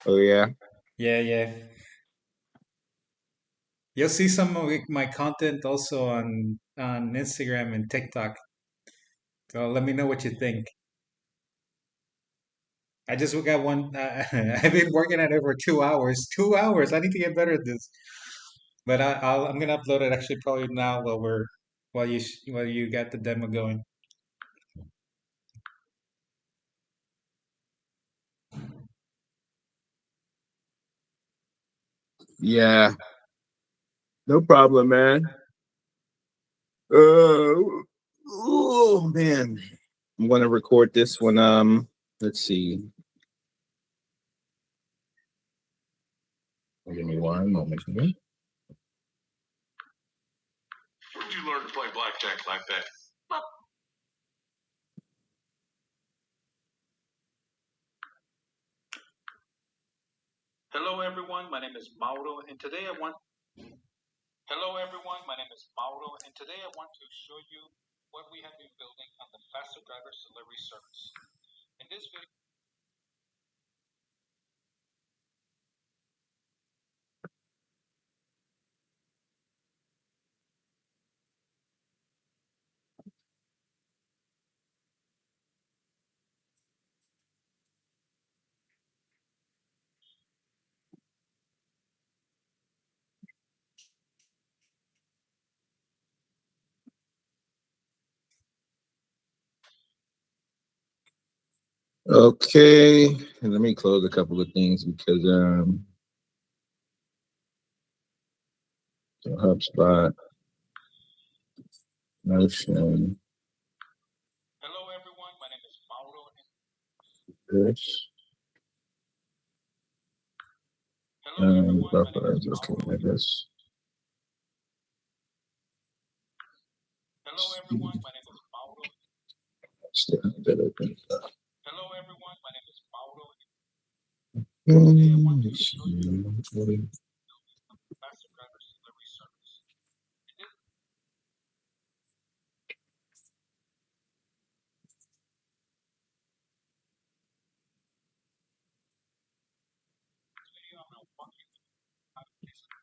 Oh yeah. Yeah, yeah. You'll see some of my content also on Instagram and TikTok. So let me know what you think. I just got one. I've been working at it for 2 hours. 2 hours. I need to get better at this. But I'm gonna upload it actually probably now while you got the demo going. Yeah. No problem, man. Oh man. I'm gonna record this one. Let's see. Give me one moment here. Where'd you learn to play blackjack like that? Hello everyone, my name is Mauro, and today I want Hello everyone, my name is Mauro, and today I want to show you what we have been building on the Faster Drivers delivery service. In this video, okay, and let me close a couple of things because so HubSpot, Notion, hello everyone, my name is Mauro. This, hello everyone, my name is okay, Mauro. I guess. Hello everyone, my name is Mauro. Still have that open. Hello everyone, my name is Mauro. Today I want to show you Faster Drivers delivery service. In this video, I'm going to walk you through how to use it.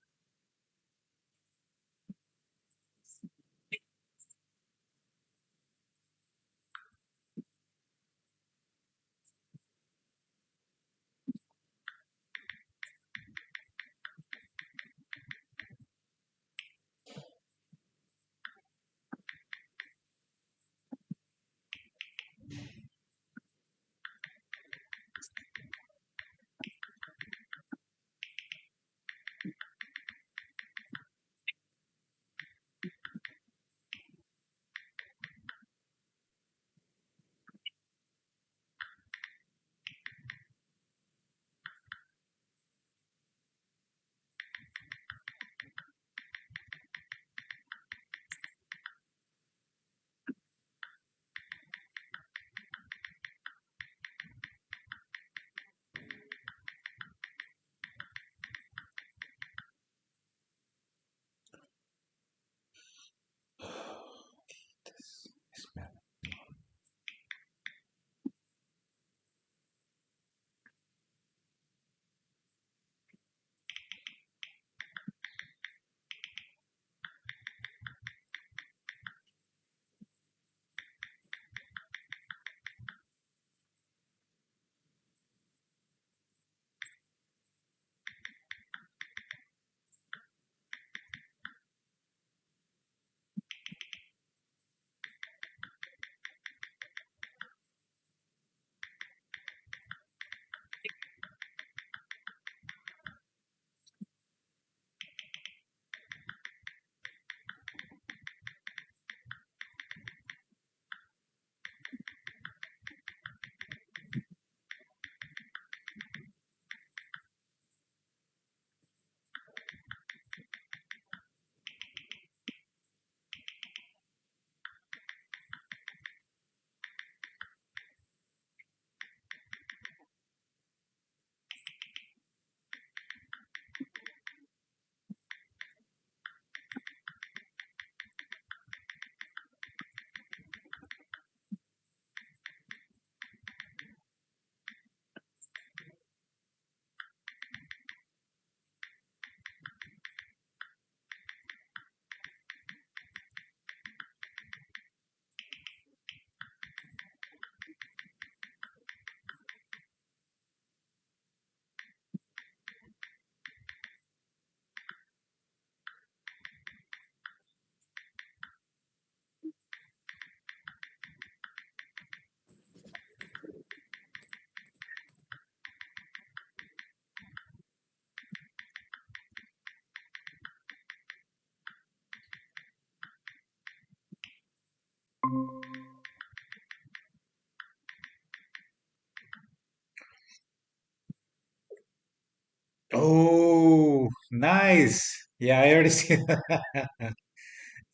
Oh, nice. Yeah, I already see that.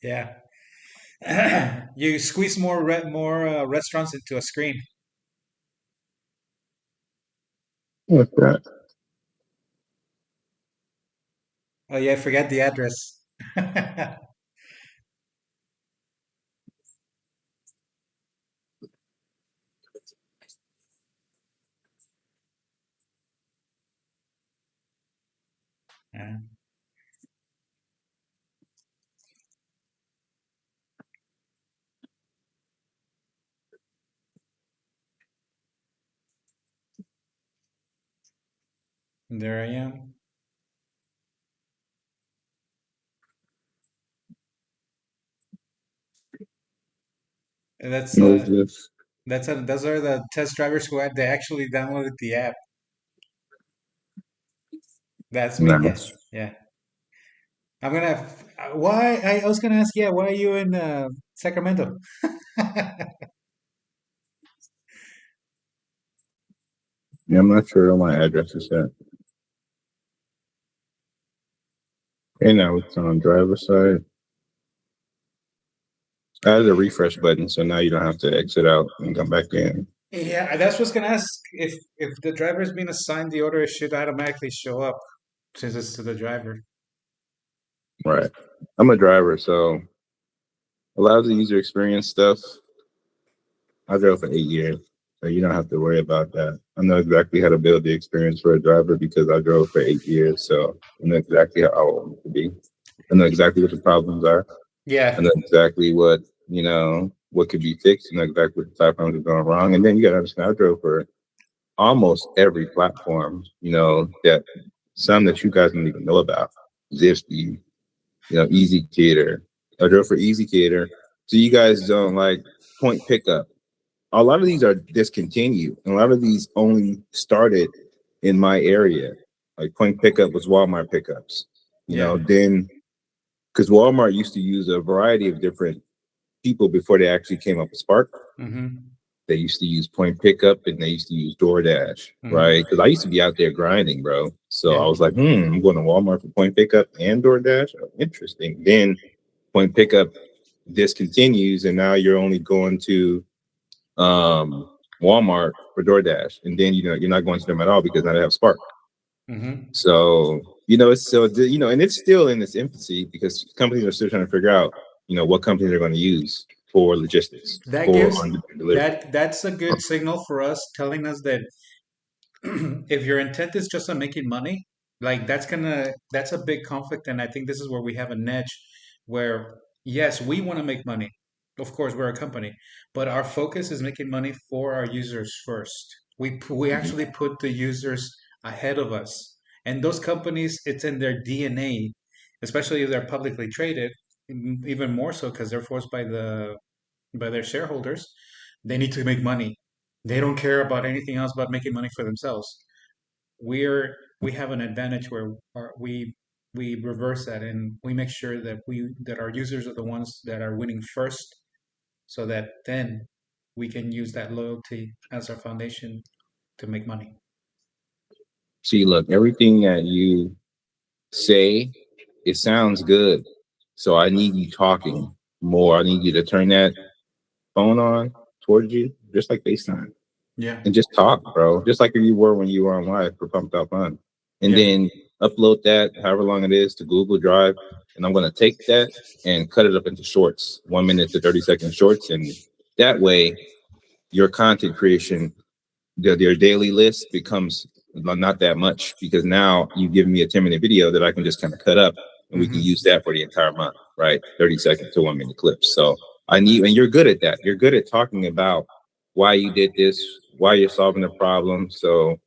Yeah. You squeeze more restaurants into a screen. What's that? Oh yeah, forget the address. Yeah, there I am. And That's What is uh this? those are the test drivers who had they actually downloaded the app. That's me. No. Yes. Yeah. Why I was gonna ask, yeah, why are you in Sacramento? Yeah, I'm not sure on my address is set. Okay, now it's on driver's side. Added a refresh button, so now you don't have to exit out and come back in. Yeah, that's what's gonna ask if the driver has been assigned the order, it should automatically show up since it's to the driver. Right. I'm a driver, so a lot of the user experience stuff, I drove for 8 years, so you don't have to worry about that. I know exactly how to build the experience for a driver because I drove for 8 years, so I know exactly how I want it to be. I know exactly what the problems are. I Yeah. know exactly what could be fixed. I know exactly what the platforms are going wrong. And then you got to understand, I drove for almost every platform, that some that you guys don't even know about. Zipspeed, Easy Cater. I drove for Easy Cater. So you guys don't like point pickup. A lot of these are discontinued. And a lot of these only started in my area. Like point pickup was Walmart pickups. Yeah. Then because Walmart used to use a variety of different people before they actually came up with Spark. Mm-hmm. They used to use point pickup and they used to use DoorDash, Mm-hmm. right? Because I used to be out there grinding, bro. So I Yeah. was like, I'm going to Walmart for point pickup and DoorDash. Oh, interesting. Then point pickup discontinues, and now you're only going to Walmart for DoorDash, and then you're not going to them at all because now they have Spark. Mm-hmm. So and it's still in its infancy because companies are still trying to figure out what company they're going to use for logistics That for gives on delivery. that's a good signal for us, telling us that if your intent is just on making money, like that's a big conflict, and I think this is where we have an edge, where yes, we want to make money. Of course, we're a company, but our focus is making money for our users first. We actually put the users ahead of us, and those companies, it's in their DNA, especially if they're publicly traded, even more so because they're forced by their shareholders. They need to make money. They don't care about anything else but making money for themselves. We have an advantage where we reverse that, and we make sure that our users are the ones that are winning first, so that then we can use that loyalty as our foundation to make money. See, look, everything that you say, it sounds good. So I need you talking more. I need you to turn that phone on towards you, just like FaceTime, Yeah. and just talk, bro. Just like you were when you were on live for Pumped Up Fun. And Yeah. then upload that, however long it is, to Google Drive. And I'm gonna take that and cut it up into shorts, 1 minute to 30-second shorts. And that way your content creation, your daily list becomes not that much because now you give me a 10-minute video that I can just kind of cut up and we can Hmm. use that for the entire month, right? 30-second to 1 minute clips. So and you're good at that. You're good at talking about why you did this, why you're solving the problem. So,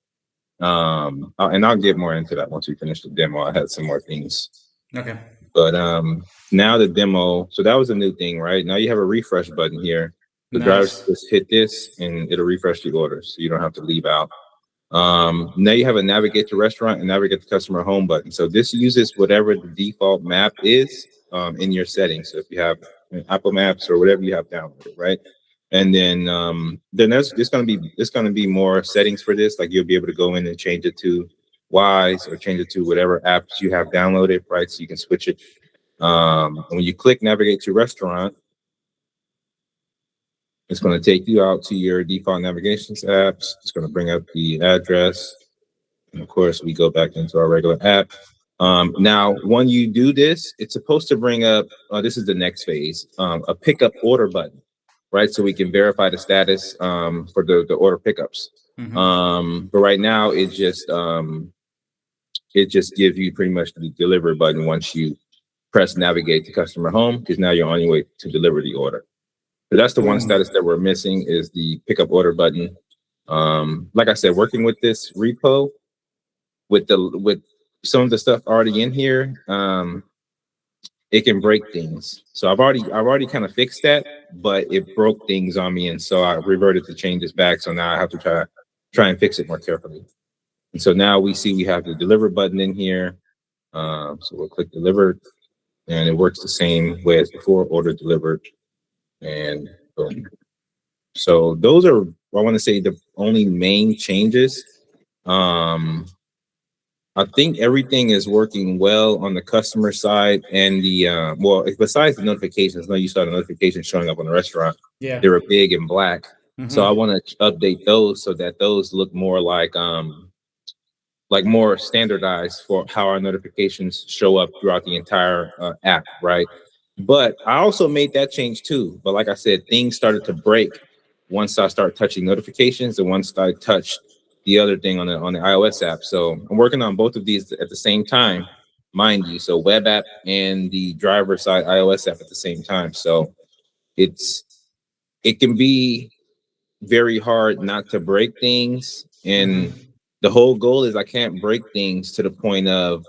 and I'll get more into that once we finish the demo. I had some more things, Okay. but now the demo. So that was a new thing, right? Now you have a refresh button here. The drivers Nice. just hit this and it'll refresh the order, so you don't have to leave out. Now you have a navigate to restaurant and navigate to customer home button. So this uses whatever the default map is in your settings. So if you have Apple Maps or whatever you have downloaded, right? And then there's gonna be more settings for this. Like you'll be able to go in and change it to Wise or change it to whatever apps you have downloaded, right? So you can switch it. And when you click navigate to restaurant, it's going to take you out to your default navigations apps. It's going to bring up the address. And of course, we go back into our regular app. Now, when you do this, it's supposed to bring up, this is the next phase, a pickup order button, right? So we can verify the status for the order pickups. But right now, it just gives you pretty much the deliver button once you press navigate to customer home, because now you're on your way to deliver the order. So that's the one status that we're missing, is the pickup order button. Like I said, working with this repo, with some of the stuff already in here, it can break things. So I've already kind of fixed that, but it broke things on me, and so I reverted the changes back. So now I have to try and fix it more carefully. And so now we see we have the deliver button in here. So we'll click deliver, and it works the same way as before, order delivered, and boom. So those are, I want to say, the only main changes. I think everything is working well on the customer side, and the well, besides the notifications. No, you saw the notifications showing up on the restaurant. Yeah. They were big and black. So I want to update those so that those look more like more standardized for how our notifications show up throughout the entire app, right? But I also made that change too. But like I said, things started to break once I started touching notifications and once I touched the other thing on the iOS app. So I'm working on both of these at the same time, mind you. So web app and the driver side iOS app at the same time. So it can be very hard not to break things. And the whole goal is I can't break things to the point of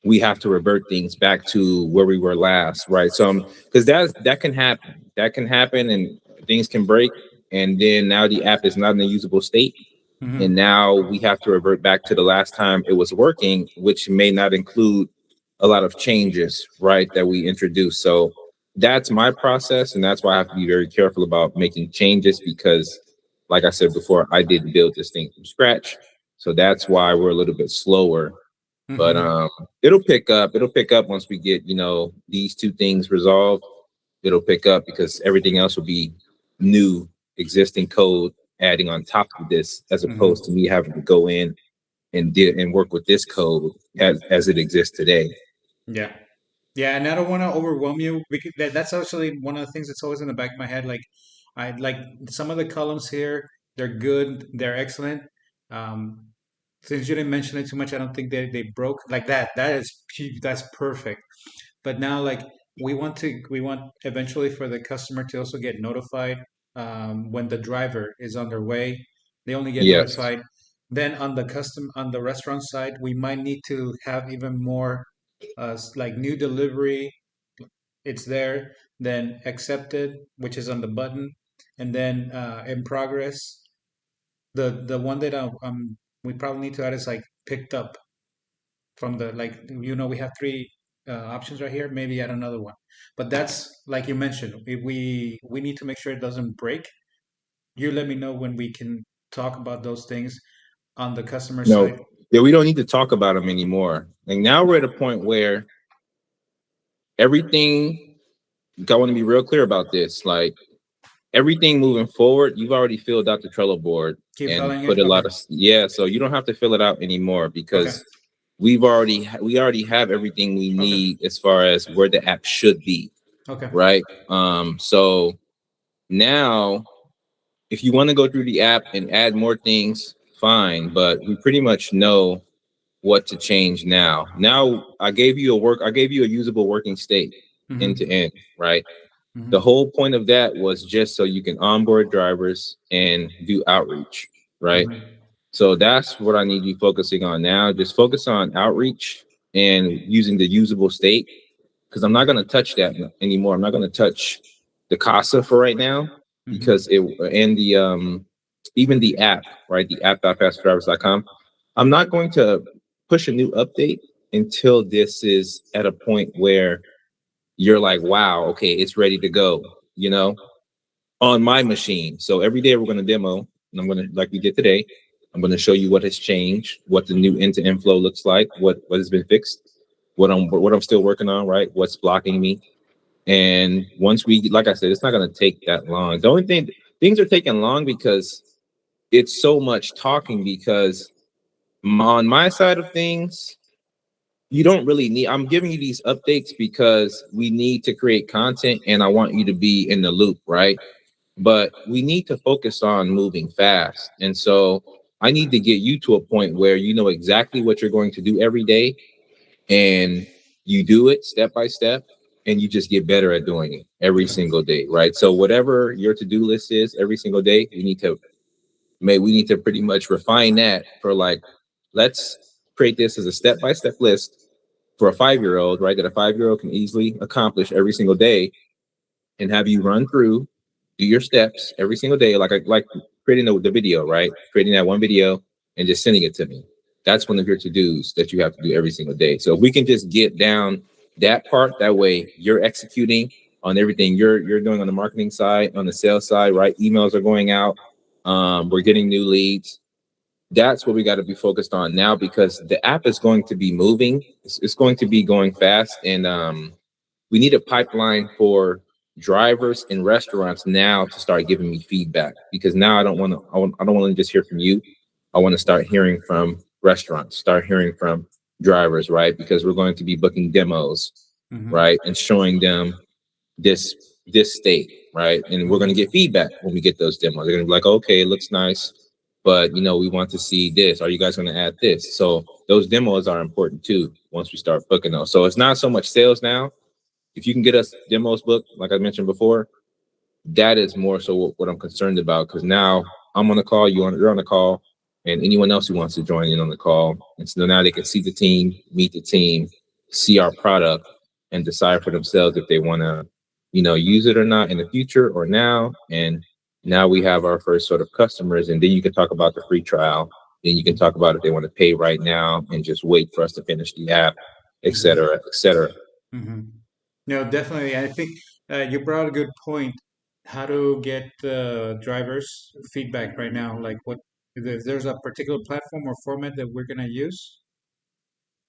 we have to revert things back to where we were last, right? So because that can happen and things can break, and then now the app is not in a usable state, and now we have to revert back to the last time it was working, which may not include a lot of changes, right, that we introduced. So that's my process, and that's why I have to be very careful about making changes, because like I said before, I did build this thing from scratch. So that's why we're a little bit slower. But it'll pick up once we get, these two things resolved. It'll pick up because everything else will be new existing code adding on top of this, as opposed to me having to go in and work with this code as it exists today. Yeah. Yeah, and I don't want to overwhelm you, because that's actually one of the things that's always in the back of my head. Like, I like some of the columns here, they're good, they're excellent. Um, since you didn't mention it too much, I don't think they broke like that. That's perfect. But now, like, we want eventually for the customer to also get notified when the driver is on their way. They only get Yes. notified. Then on the restaurant side, we might need to have even more like new delivery. It's there, then accepted, which is on the button, and then in progress. The one that we probably need to add is like picked up from the, like, we have three options right here. Maybe add another one, but that's like you mentioned. We need to make sure it doesn't break. You let me know when we can talk about those things on the customer No, side. yeah, we don't need to talk about them anymore. Like now we're at a point where everything, I want to be real clear about this. Like everything moving forward, you've already filled out the Trello board Keep and filling put it. a lot Okay. of, so you don't have to fill it out anymore, because we already have everything we need as far as where the app should be, Okay. right? So now if you want to go through the app and add more things, fine, but we pretty much know what to change now. Now I gave you a usable working state end to end, right? The whole point of that was just so you can onboard drivers and do outreach, right? So that's what I need you focusing on now. Just focus on outreach and using the usable state, because I'm not going to touch that anymore. I'm not going to touch the CASA for right now, because it and the even the app, right? The app.fastdrivers.com. I'm not going to push a new update until this is at a point where you're like, wow, okay, it's ready to go, on my machine. So every day we're going to demo, and I'm going to, like we did today, I'm going to show you what has changed, what the new end-to-end flow looks like, what has been fixed, what I'm still working on, right? What's blocking me. And once we, like I said, it's not going to take that long. The only thing, things are taking long because it's so much talking, because on my side of things, you don't really need, I'm giving you these updates because we need to create content and I want you to be in the loop, right? But we need to focus on moving fast. And so I need to get you to a point where you know exactly what you're going to do every day, and you do it step by step, and you just get better at doing it every single day, right? So whatever your to-do list is every single day, we need to pretty much refine that for, like, let's create this as a step-by-step list for a 5-year-old, right? That a 5-year-old can easily accomplish every single day, and have you run through, do your steps every single day, like creating the video, right? Creating that one video and just sending it to me. That's one of your to-dos that you have to do every single day. So if we can just get down that part, that way you're executing on everything you're doing on the marketing side, on the sales side, right? Emails are going out. We're getting new leads. That's what we got to be focused on now, because the app is going to be moving. It's going to be going fast, and we need a pipeline for drivers and restaurants now to start giving me feedback, because now I don't want to just hear from you. I want to start hearing from restaurants, start hearing from drivers, right? Because we're going to be booking demos, right, and showing them this state, right? And we're going to get feedback when we get those demos. They're going to be like, okay, it looks nice, but we want to see this. Are you guys going to add this? So those demos are important too once we start booking those. So it's not so much sales now. If you can get us demos booked, like I mentioned before, that is more so what I'm concerned about, because now I'm on the call, you're on the call, and anyone else who wants to join in on the call. And so now they can see the team, meet the team, see our product, and decide for themselves if they want to, use it or not in the future or now. And now we have our first sort of customers, and then you can talk about the free trial. Then you can talk about if they want to pay right now and just wait for us to finish the app, et cetera, et cetera. No, definitely. I think you brought a good point. How to get drivers feedback right now? Like, what if there's a particular platform or format that we're gonna use?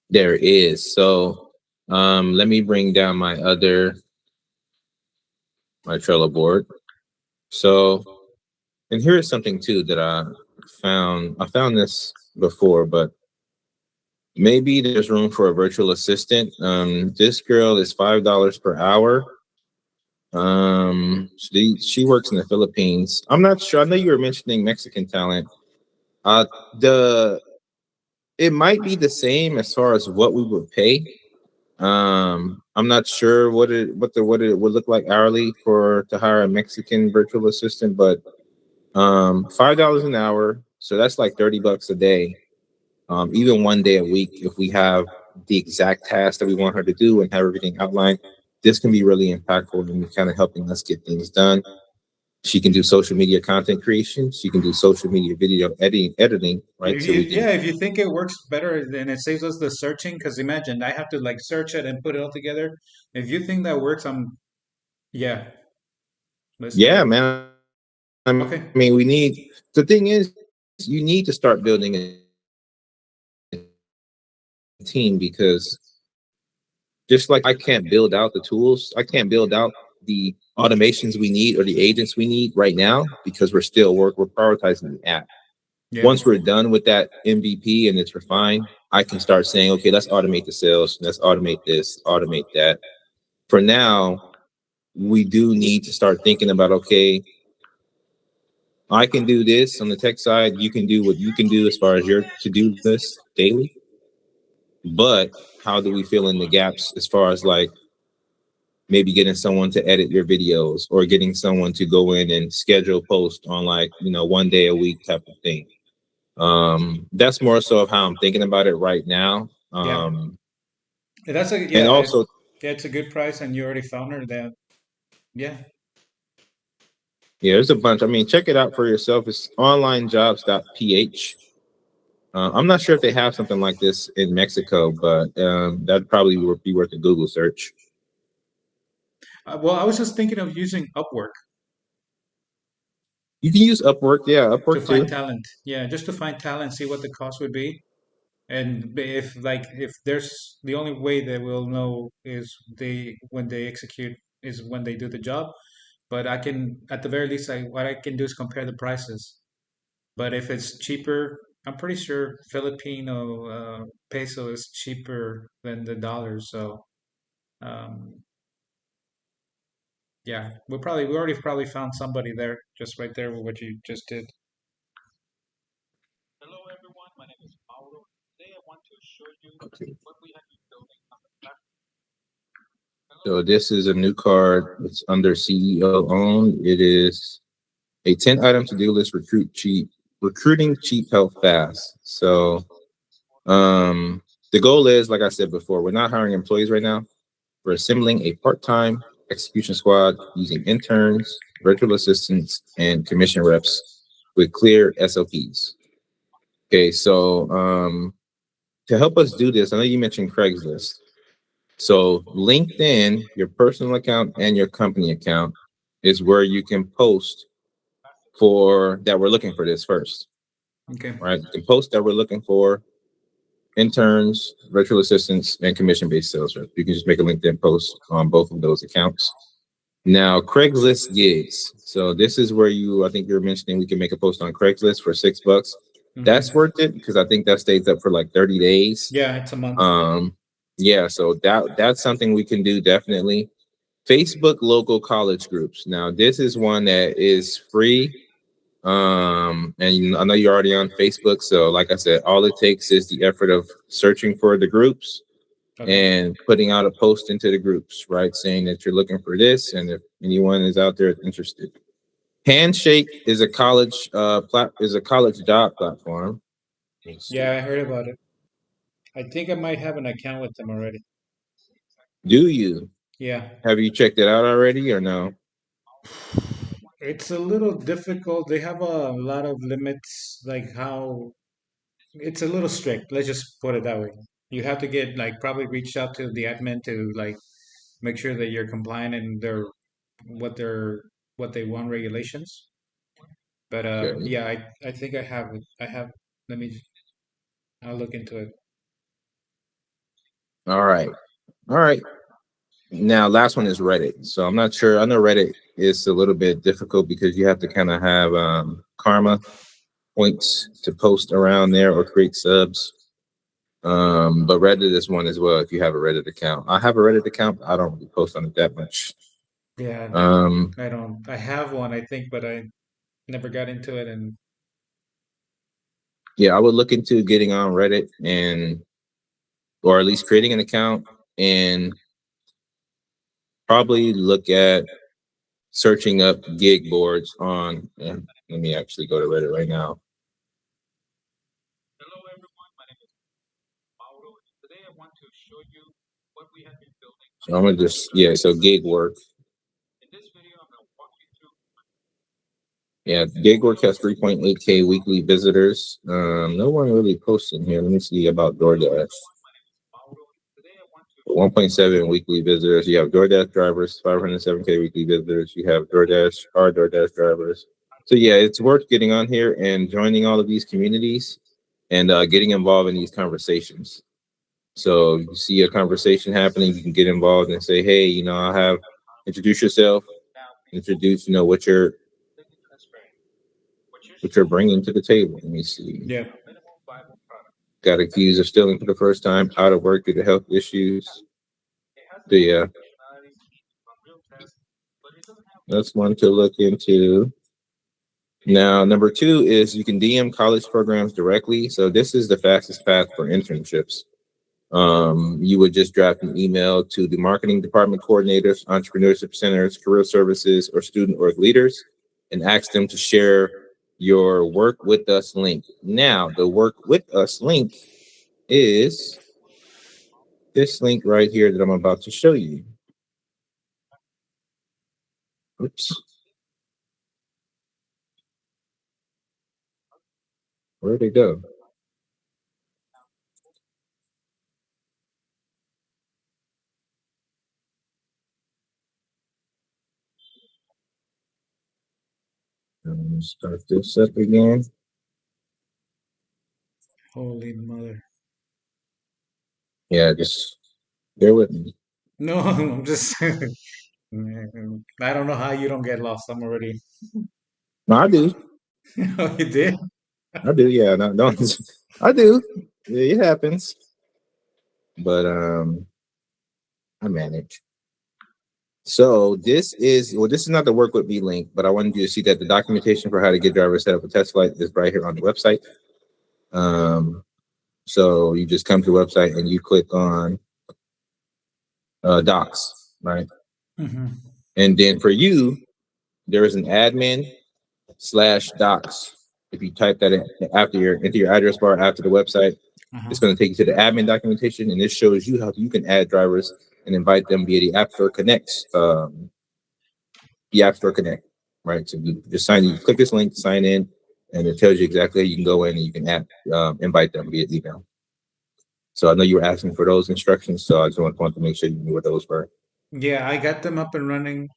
There is. So let me bring down my Trello board. So, and here is something too that I found. I found this before, but maybe there's room for a virtual assistant. This girl is $5 per hour. She works in the Philippines. I'm not sure. I know you were mentioning Mexican talent. It might be the same as far as what we would pay. I'm not sure what it would look like hourly to hire a Mexican virtual assistant, but $5 an hour, so that's like $30 a day. Even one day a week, if we have the exact task that we want her to do and have everything outlined, this can be really impactful and kind of helping us get things done. She can do social media content creation. She can do social media video editing, right? If So you, we can, yeah, if you think it works better, then it saves us the searching. Because imagine I have to like search it and put it all together. If you think that works, yeah, let's do yeah, it. man. I Okay. mean, the thing is, you need to start building a team, because just like I can't build out the tools, I can't build out the automations we need or the agents we need right now, because we're prioritizing the app. Yeah. Once we're done with that MVP and it's refined, I can start saying, okay, let's automate the sales, let's automate this, automate that. For now, we do need to start thinking about, okay, I can do this on the tech side. You can do what you can do as far as your to-do list daily. But how do we fill in the gaps as far as like maybe getting someone to edit your videos, or getting someone to go in and schedule post on, like, one day a week type of thing. That's more so of how I'm thinking about it right now. Yeah. And also, yeah, it's a good price, and you already found her. Yeah. yeah, there's a bunch. I mean, check it out for yourself. It's onlinejobs.ph. I'm not sure if they have something like this in Mexico, but that'd probably be worth a Google search. Well, I was just thinking of using Upwork. You can use Upwork. Yeah, to Upwork find too. talent. Yeah, just to find talent, see what the cost would be. And if there's the only way they will know is they when they execute is when they do the job. But I can at the very least what I can do is compare the prices. But if it's cheaper, I'm pretty sure Filipino peso is cheaper than the dollar. So um, yeah, we already probably found somebody there just right there with what you just did. Hello everyone, my name is Mauro. Today I want to show you Okay. what we have been building on the platform. So this is a new card. It's under CEO owned. It is a 10-item to-do list recruiting cheap help fast. So the goal is, like I said before, we're not hiring employees right now. We're assembling a part-time execution squad using interns, virtual assistants, and commission reps with clear SOPs. Okay, so to help us do this, I know you mentioned Craigslist. So LinkedIn, your personal account and your company account is where you can post for that we're looking for this first, Okay. right? You can post that we're looking for interns, virtual assistants, and commission-based sales reps. You can just make a LinkedIn post on both of those accounts. Now, Craigslist gigs. So this is where I think you were mentioning we can make a post on Craigslist for $6. That's Mhm. worth it because I think that stays up for like 30 days. Yeah, it's a month. Yeah, so that's something we can do definitely. Facebook local college groups. Now, this is one that is free. And I know you're already on Facebook, so like I said, all it takes is the effort of searching for the groups Okay. and putting out a post into the groups, right? Saying that you're looking for this and if anyone is out there interested. Handshake is a college job platform. Let's see. Yeah, I heard about it. I think I might have an account with them already. Do you? Yeah. Have you checked it out already or no? It's a little difficult. They have a lot of limits, like how it's a little strict. Let's just put it that way. You have to get like probably reach out to the admin to like make sure that you're compliant and they're what they want regulations. But Okay. yeah, I think I have it. I have. Let me. I'll look into it. All right. All right. Now, last one is Reddit. So I'm not sure. I know Reddit is a little bit difficult because you have to kind of have karma points to post around there or create subs. But Reddit is one as well if you have a Reddit account. I have a Reddit account, but I don't really post on it that much. Yeah, Um, I don't. I have one, I think, but I never got into it. And yeah, I would look into getting on Reddit or at least creating an account and probably look at searching up gig boards on. Let me actually go to Reddit right now. Hello everyone, my name is Mauro. Today I want to show you what we have been building So I'm gonna just so gig work. in this video. I'm going to walk you through. Yeah, gig work has 3.8K weekly visitors. No one really posting here. Let me see about DoorDash. Mauro. Today I want to 1.7 weekly visitors. You have DoorDash drivers, 507K weekly visitors. You have our DoorDash drivers. So yeah, it's worth getting on here and joining all of these communities and getting involved in these conversations. So you see a conversation happening, you can get involved and say, hey, I have introduce yourself, introduce, make it transparent. What you're what you're seeing bringing to the table. Let me see. yeah, is a minimum viable product. Got accused of stealing for the first time, out of work due to health issues. It has So the most yeah, functionality on real tests, but it doesn't have that's one to look into. Now, number two is you can DM college programs directly. So this is the fastest path for internships. You would just draft an email to the marketing department coordinators, entrepreneurship centers, career services, or student org leaders and ask them to share your work with us link. Now, the work with us link is this link right here that I'm about to show you. Oops. Where'd it go? Start this up again. Holy mother. Yeah, just bear with me. No, I'm just. I don't know how you don't get lost. I'm already. No, I do. Oh, you did? I do. Yeah, no, don't. I do. Yeah, it happens. But I manage. So this is not the work with me link, but I wanted you to see that the documentation for how to get drivers set up a test flight is right here on the website. So you just come to the website and you click on docs, right? Mm-hmm. And then for you, there is an admin/docs. If you type that in into your address bar after the website, it's going to take you to the admin documentation, and this shows you how you can add drivers and invite them via the App Store Connect. The App Store Connect, right? So you just you click this link, sign in, and it tells you exactly how you can go in and you can invite them via email. So I know you were asking for those instructions, so I just wanted to make sure you knew what those were. Yeah, I got them up and running.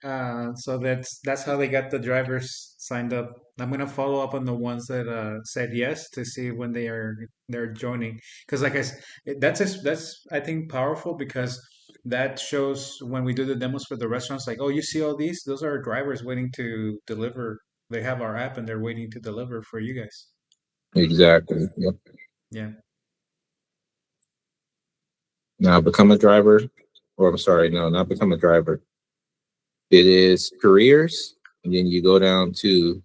So that's how they got the drivers signed up. I'm gonna follow up on the ones that said yes to see when they're joining. Because that's I think powerful because that shows when we do the demos for the restaurants, like, oh, you see all these? Those are drivers waiting to deliver. They have our app and they're waiting to deliver for you guys. Exactly. Yep. Yeah. Now become a driver, or I'm sorry, no, not become a driver. It is careers, and then you go down to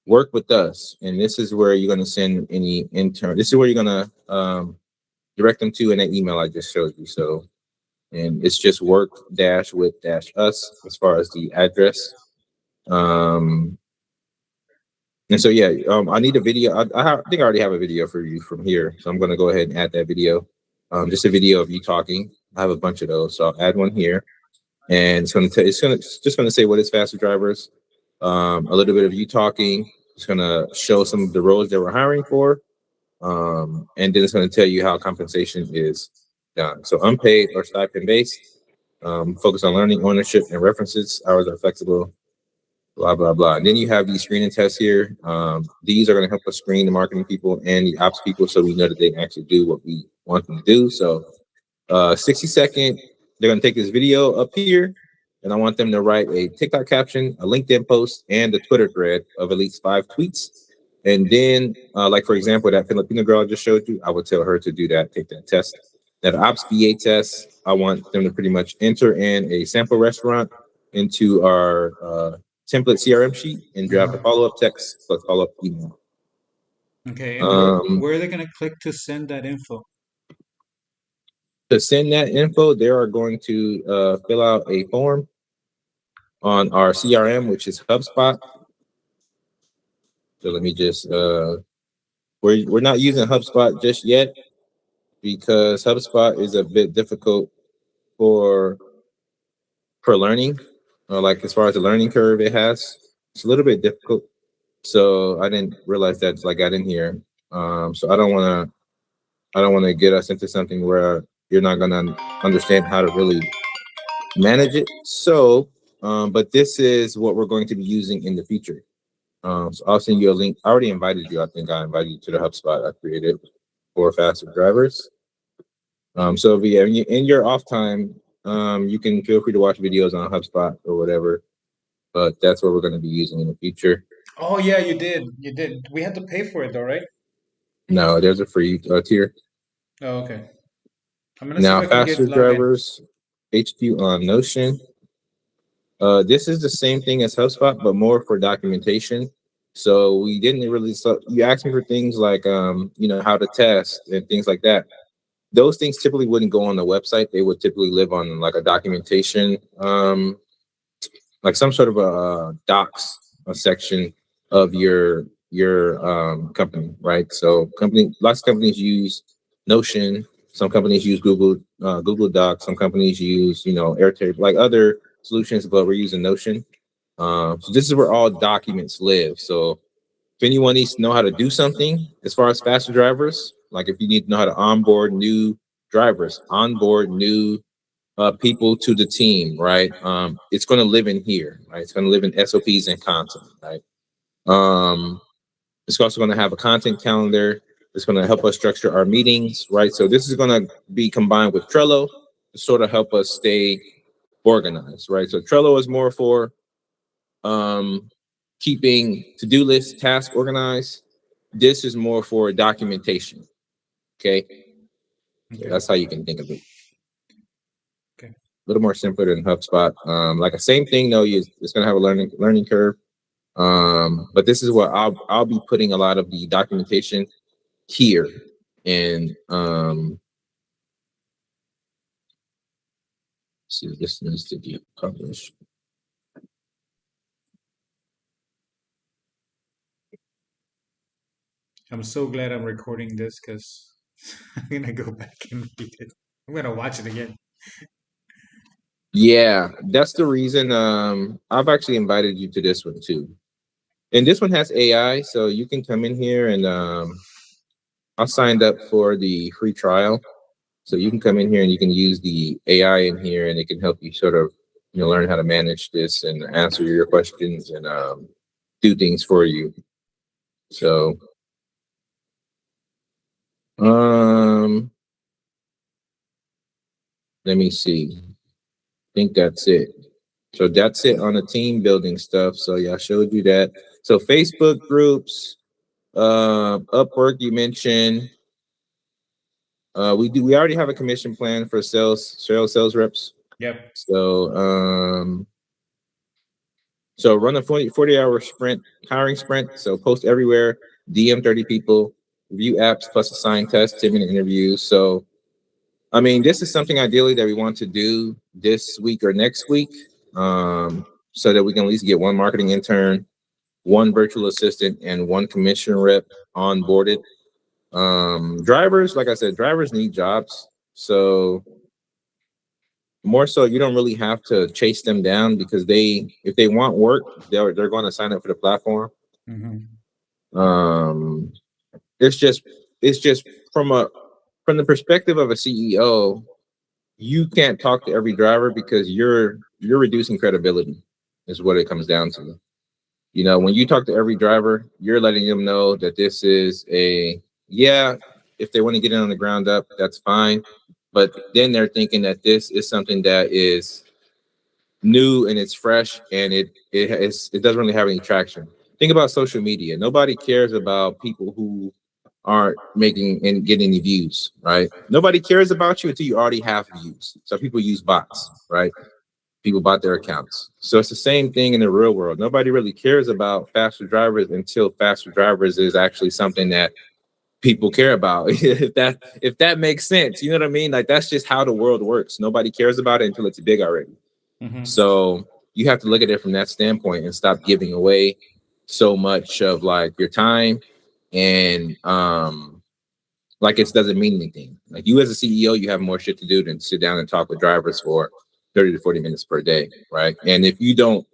work with us, and this is where you're going to send any intern. This is where you're going to direct them to in that email I just showed you. So, and it's just work with us as far as the address. And so yeah, I need a video. I think I already have a video for you from here, so I'm going to go ahead and add that video. Just a video of you talking. I have a bunch of those, so I'll add one here, and it's going to say what is Faster Drivers. A little bit of you talking. It's going to show some of the roles that we're hiring for, and then it's going to tell you how compensation is done. So unpaid or stipend based. Focus on learning, ownership, and references. Hours are flexible. Blah blah blah. And then you have these screening tests here. These are going to help us screen the marketing people and the ops people, so we know that they can actually do what we want them to do. So, 60-second. They're going to take this video up here, and I want them to write a TikTok caption, a LinkedIn post, and a Twitter thread of at least 5 tweets. And then, like for example, that Filipino girl I just showed you, I would tell her to do that, take that test. That ops BA test, I want them to pretty much enter in a sample restaurant into our template CRM sheet and draft a follow-up text plus follow-up email. Okay, and where are they gonna click to send that info? To send that info, they are going to fill out a form on our CRM, which is HubSpot. So let me just we're not using HubSpot just yet because HubSpot is a bit difficult for learning. Like as far as the learning curve it has, it's a little bit difficult. So I didn't realize that until I got in here. So I don't want to get us into something where you're not gonna understand how to really manage it. So, but this is what we're going to be using in the future. So I'll send you a link. I already invited you. I think I invited you to the HubSpot I created for Faster Drivers. So yeah, in your off time, you can feel free to watch videos on HubSpot or whatever. But that's what we're going to be using in the future. Oh yeah, you did. You did. We had to pay for it though, right? No, there's a free tier. Oh, okay. I'm gonna see if Now, I can get Faster logged in. Drivers HQ on Notion. This is the same thing as HubSpot, but more for documentation. So we didn't really. So you asked me for things like, how to test and things like that. Those things typically wouldn't go on the website. They would typically live on like a documentation, like some sort of a docs a section of your company, right? So lots of companies use Notion. Some companies use Google Docs. Some companies use Airtable, like other solutions, but we're using Notion. So this is where all documents live. So if anyone needs to know how to do something as far as Faster Drivers, like if you need to know how to onboard new drivers, onboard new people to the team, right? It's going to live in here, right? It's going to live in SOPs and content, right? It's also going to have a content calendar. It's going to help us structure our meetings, right? So this is going to be combined with Trello to sort of help us stay organized, right? So Trello is more for keeping to-do lists, tasks organized. This is more for documentation. Okay. So Okay. that's how you can think of it. Okay. A little more simpler than HubSpot. Like a same thing though, it's gonna have a learning curve. But this is what I'll be putting a lot of the documentation here. And see, this needs to be published. I'm so glad I'm recording this because I'm gonna go back and read it. I'm gonna watch it again. Yeah, that's the reason. I've actually invited you to this one too. And this one has AI, so you can come in here and I signed up for the free trial. So you can come in here and you can use the AI in here and it can help you sort of, learn how to manage this and answer your questions and do things for you. So let me see. I think that's it. So that's it on the team building stuff. So yeah, I showed you that. So Facebook groups, Upwork you mentioned. We already have a commission plan for sales reps. Yep. So run a 40-hour sprint, hiring sprint. So post everywhere, DM 30 people, review apps plus assign tests, 10-minute interviews. So, I mean, this is something ideally that we want to do this week or next week, so that we can at least get one marketing intern, one virtual assistant, and one commission rep onboarded. Drivers, like I said, drivers need jobs. So more so, you don't really have to chase them down because if they want work, they're going to sign up for the platform. Mm-hmm. It's just from the perspective of a CEO, you can't talk to every driver because you're reducing credibility, is what it comes down to. When you talk to every driver, you're letting them know that this is if they want to get in on the ground up, that's fine. But then they're thinking that this is something that is new and it's fresh and it doesn't really have any traction. Think about social media. Nobody cares about people who aren't making and getting any views, right? Nobody cares about you until you already have views. So people use bots, right? People bought their accounts. So it's the same thing in the real world. Nobody really cares about faster drivers until faster drivers is actually something that people care about. if that makes sense, you know what I mean? Like that's just how the world works. Nobody cares about it until it's big already. Mm-hmm. So you have to look at it from that standpoint and stop giving away so much of like your time and like it doesn't mean anything. Like you as a CEO, you have more shit to do than sit down and talk with drivers for 30 to 40 minutes per day, right? And if you don't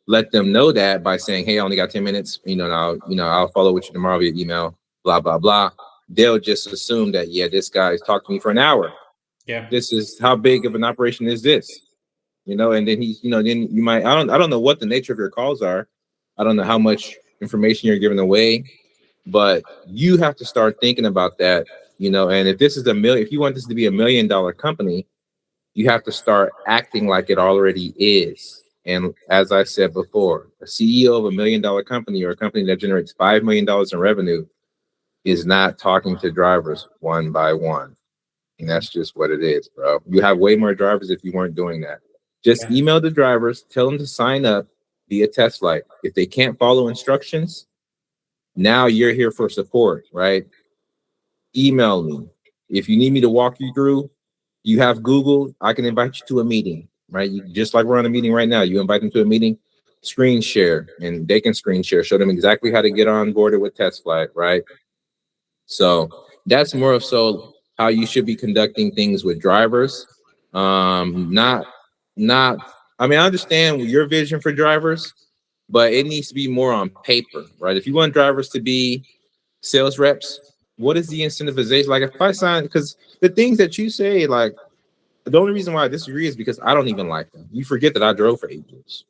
let them know that by saying, hey, I only got 10 minutes, I'll follow with you tomorrow via email, blah, blah, blah. They'll just assume that, yeah, this guy's talked to me for an hour. Yeah. This is how big of an operation is this? And then then you might, I don't know what the nature of your calls are. I don't know how much information you're giving away, but you have to start thinking about that, and if this is if you want this to be $1 million company, you have to start acting like it already is. And as I said before, a CEO of $1 million company or a company that generates $5 million in revenue is not talking to drivers one by one. And that's just what it is, bro. You have way more drivers if you weren't doing that. Just email the drivers, tell them to sign up via TestFlight. If they can't follow instructions, now you're here for support, right? Email me. If you need me to walk you through, you have Google, I can invite you to a meeting, right? Just like we're on a meeting right now, you invite them to a meeting, screen share, and they can screen share, show them exactly how to get on board with TestFlight, right? So that's more of so how you should be conducting things with drivers. I mean, I understand your vision for drivers, but it needs to be more on paper, right? If you want drivers to be sales reps, what is the incentivization? Like if I sign, because the things that you say, like the only reason why I disagree is because I don't even like them. You forget that I drove for 8 years.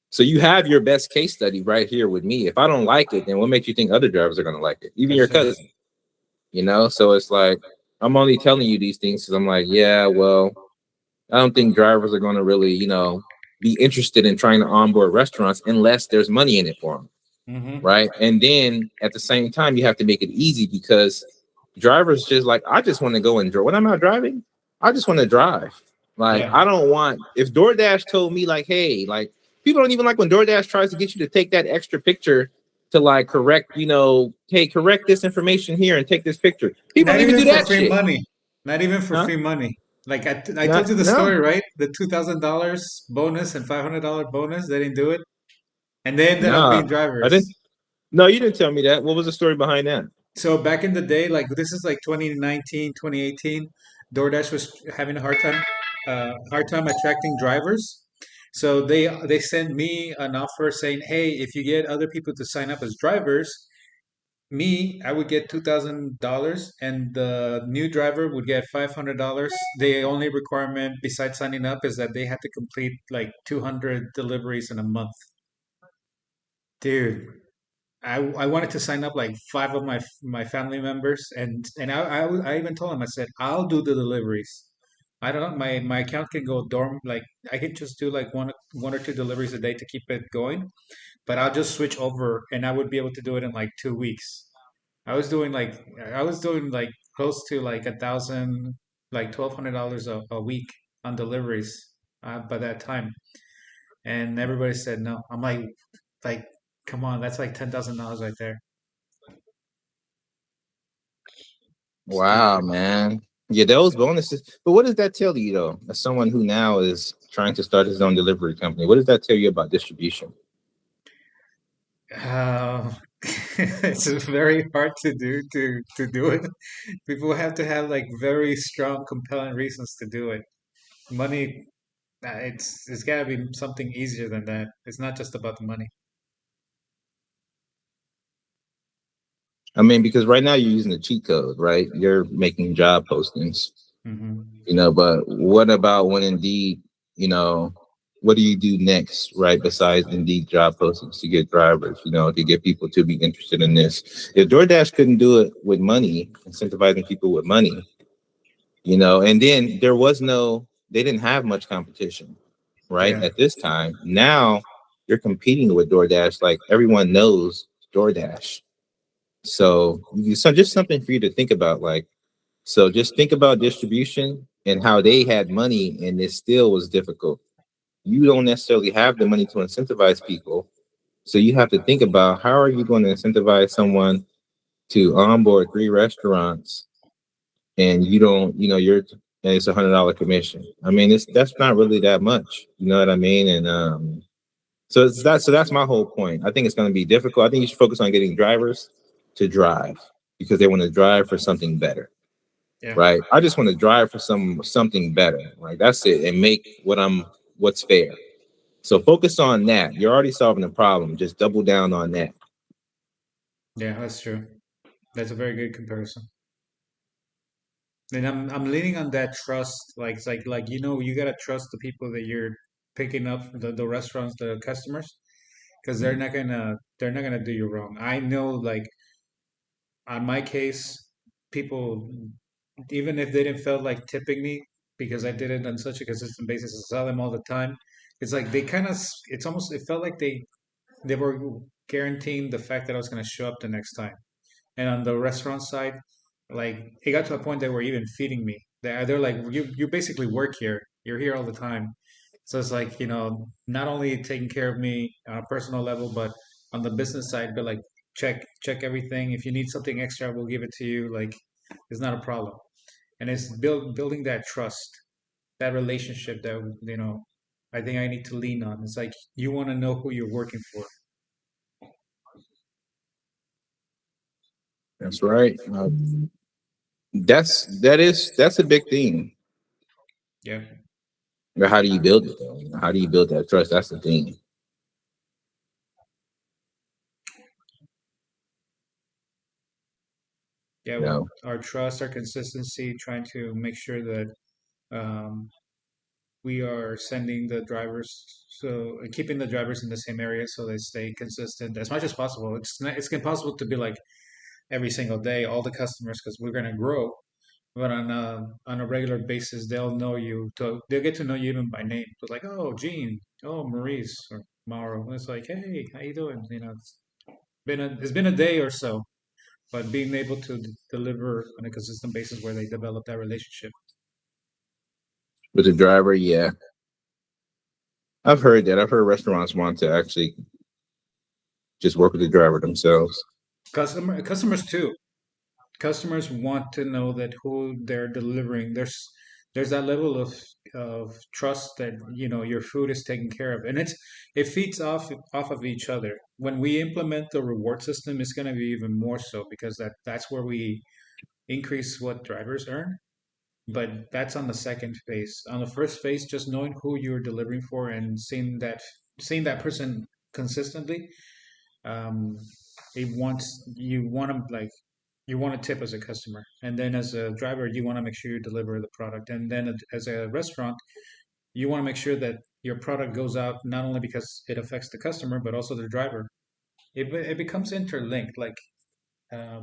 So you have your best case study right here with me. If I don't like it, then what makes you think other drivers are going to like it? Even your That's right. cousin, So it's like I'm only telling you these things because I'm like, yeah, well, I don't think drivers are going to really, be interested in trying to onboard restaurants unless there's money in it for them, Mm-hmm. right? And then at the same time, you have to make it easy because drivers just like, I just want to go and drive. When I'm not driving, I just want to drive. Like, Yeah. I don't want, if DoorDash told me, like, hey, like, people don't even like when DoorDash tries to get you to take that extra picture to like correct, hey, correct this information here and take this picture. People Not don't even even do for that free shit. money. Not even for Huh? free money. Like I told Not, you the no, story, right? The $2,000 bonus and $500 bonus. They didn't do it, and they ended up no, being I didn't. drivers. No, you didn't tell me that. What was the story behind that? So back in the day, like this is like 2019, 2018, DoorDash was having a hard time attracting drivers. So they sent me an offer saying, "Hey, if you get other people to sign up as drivers, I would get $2,000, and the new driver would get $500. The only requirement besides signing up is that they had to complete like 200 deliveries in a month." Dude, I wanted to sign up like five of my family members, and I even told them, I said, I'll do the deliveries. I don't know, my account can go dorm, like I can just do like one or two deliveries a day to keep it going, but I'll just switch over and I would be able to do it in like 2 weeks. I was doing like close to like 1,000, like $1,200 a week on deliveries by that time, and everybody said no. I'm like, come on, that's like $10,000 right there. Wow, Stupid. man. Yeah, those bonuses. But what does that tell you, though, as someone who now is trying to start his own delivery company? What does that tell you about distribution? Uh, it's very hard to do it. People have to have like very strong, compelling reasons to do it. Money, it's got to be something easier than that. It's not just about the money. I mean, because right now you're using the cheat code, right? You're making job postings, Hmm. but what about when Indeed, you know, what do you do next, right? Besides Indeed job postings to get drivers, to get people to be interested in this. If DoorDash couldn't do it with money, incentivizing people with money, and then they didn't have much competition, right? Yeah, At this time. Now you're competing with DoorDash, like everyone knows DoorDash. So just something for you to think about, like, so just think about distribution and how they had money and it still was difficult. You don't necessarily have the money to incentivize people. So you have to think about how are you going to incentivize someone to onboard 3 restaurants and you don't, and it's $100 commission. I mean, that's not really that much. You know what I mean? And so that's my whole point. I think it's going to be difficult. I think you should focus on getting drivers to drive because they want to drive for something better, yeah, right? I just want to drive for something better. Like that's it, and make what's fair. So focus on that. You're already solving the problem. Just double down on that. yeah. That's true. That's a very good comparison. And I'm leaning on that trust. Like it's like you gotta trust the people that you're picking up, the restaurants, the customers, because they're not gonna do you wrong. I know, like on my case, people, even if they didn't feel like tipping me because I did it on such a consistent basis, I saw them all the time. It's like they kind of, it's almost, it felt like they were guaranteeing the fact that I was gonna show up the next time. And on the restaurant side, like it got to a point they were even feeding me. They're like, you basically work here. You're here all the time. So it's like, not only taking care of me on a personal level, but on the business side, but like check everything. If you need something extra, we'll give it to you. Like it's not a problem. And it's building that trust, that relationship that I think I need to lean on. It's like you want to know who you're working for. That's right. That's a big thing. Yeah. But how do you build it though? How do you build that trust? That's the thing. Yeah, You well, know. our trust, our consistency, trying to make sure that um, we are sending the drivers, so keeping the drivers in the same area so they stay consistent as much as possible. It's impossible to be like every single day all the customers because we're gonna grow. But on a regular basis, they'll know you. They'll get to know you even by name. It's like, oh, Gene, oh, Maurice or Mauro. It's like, hey, how you doing? It's been a day or so, but being able to deliver on a consistent basis where they develop that relationship. With the driver, yeah, I've heard that. I've heard restaurants want to actually just work with the driver themselves. Customers too. Customers want to know that who they're delivering. There's that level of trust that your food is taken care of, and it feeds off of each other. When we implement the reward system, it's going to be even more so because that's where we increase what drivers earn. But that's on the second phase. On the first phase, just knowing who you're delivering for and seeing that person consistently, um, you want to like you want to tip as a customer, and then as a driver, you want to make sure you deliver the product, and then as a restaurant, you want to make sure that your product goes out not only because it affects the customer but also the driver. It becomes interlinked. Like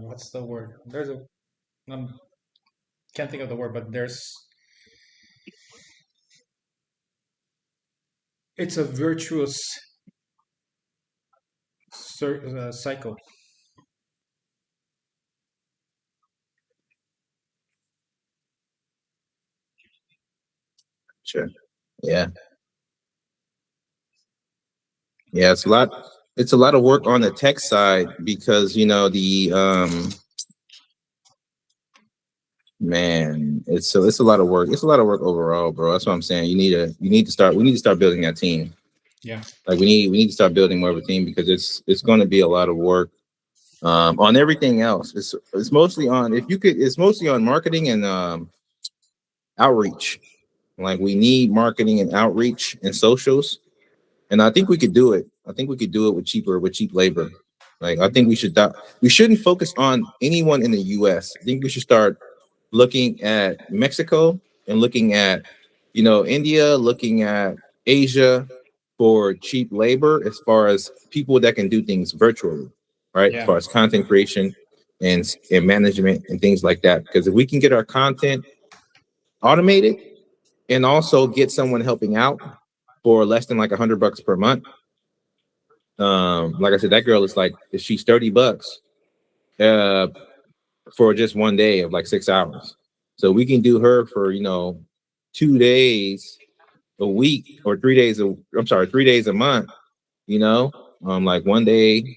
what's the word? There's a can't think of the word, but it's a virtuous cycle. Sure. Yeah. Yeah, it's a lot. It's a lot of work on the tech side because the man, it's a lot of work. It's a lot of work overall, bro. That's what I'm saying. We need to start building that team. Yeah. Like we need to start building more of a team because it's going to be a lot of work on everything else. It's mostly on it's mostly on marketing and outreach. Like we need marketing and outreach and socials. And I think we could do it. I think we could do it with cheap labor. Like I think we shouldn't focus on anyone in the US. I think we should start looking at Mexico and looking at, India, looking at Asia for cheap labor as far as people that can do things virtually, right? As Yeah. far as content creation and management and things like that. Because if we can get our content automated and also get someone helping out for less than like $100 per month. Like I said, that girl is like she's $30 for just one day of like 6 hours. So we can do her for 2 days a week or 3 days I'm sorry, 3 days a month, like one day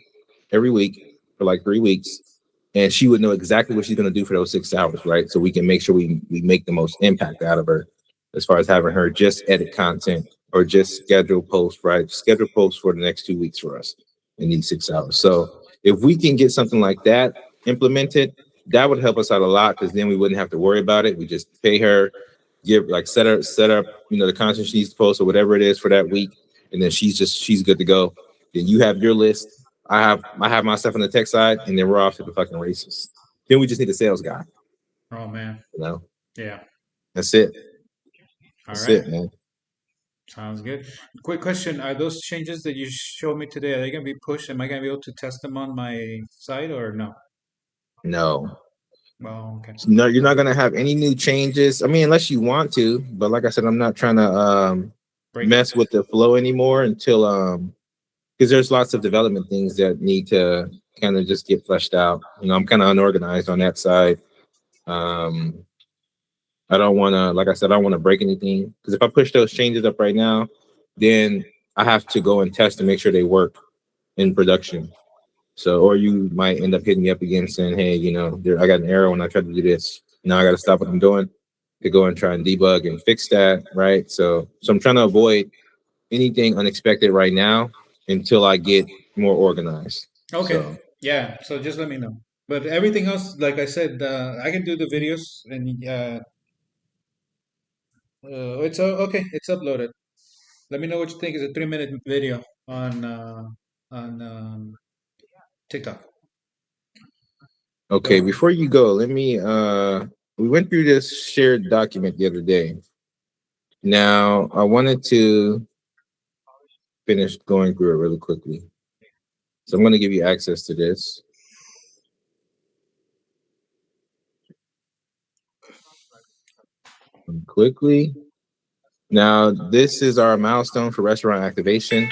every week for like 3 weeks. And she would know exactly what she's gonna do for those 6 hours, right? So we can make sure we make the most impact out of her as far as having her just edit content or just schedule posts, right? Schedule posts for the next 2 weeks for us in these 6 hours. So if we can get something like that implemented, that would help us out a lot because then we wouldn't have to worry about it. We just pay her, set up, the content she needs to post or whatever it is for that week, and then she's good to go. Then you have your list. I have my stuff on the tech side, and then we're off to the fucking races. Then we just need a sales guy. Oh man. Yeah. That's it. All That's right. it, man. Sounds good. Quick question: are those changes that you showed me today, are they gonna be pushed? Am I gonna be able to test them on my site or no? No, Well, okay. no, you're not gonna have any new changes. I mean, unless you want to, but like I said, I'm not trying to Break mess it. with the flow anymore until because there's lots of development things that need to kind of just get fleshed out. I'm kind of unorganized on that side. Um, I don't want to, like I said, I don't want to break anything because if I push those changes up right now, then I have to go and test to make sure they work in production. So, or you might end up hitting me up again saying, "Hey, I got an error when I tried to do this. Now I got to stop what I'm doing to go and try and debug and fix that." Right. So I'm trying to avoid anything unexpected right now until I get more organized. Okay. So Yeah. So just let me know. But everything else, like I said, I can do the videos and okay. It's uploaded. Let me know what you think. It's a 3-minute video on TikTok. okay, So before you go, let me we went through this shared document the other day. Now, I wanted to finish going through it really quickly. So I'm going to give you access to this. Quickly. Now, this is our milestone for restaurant activation.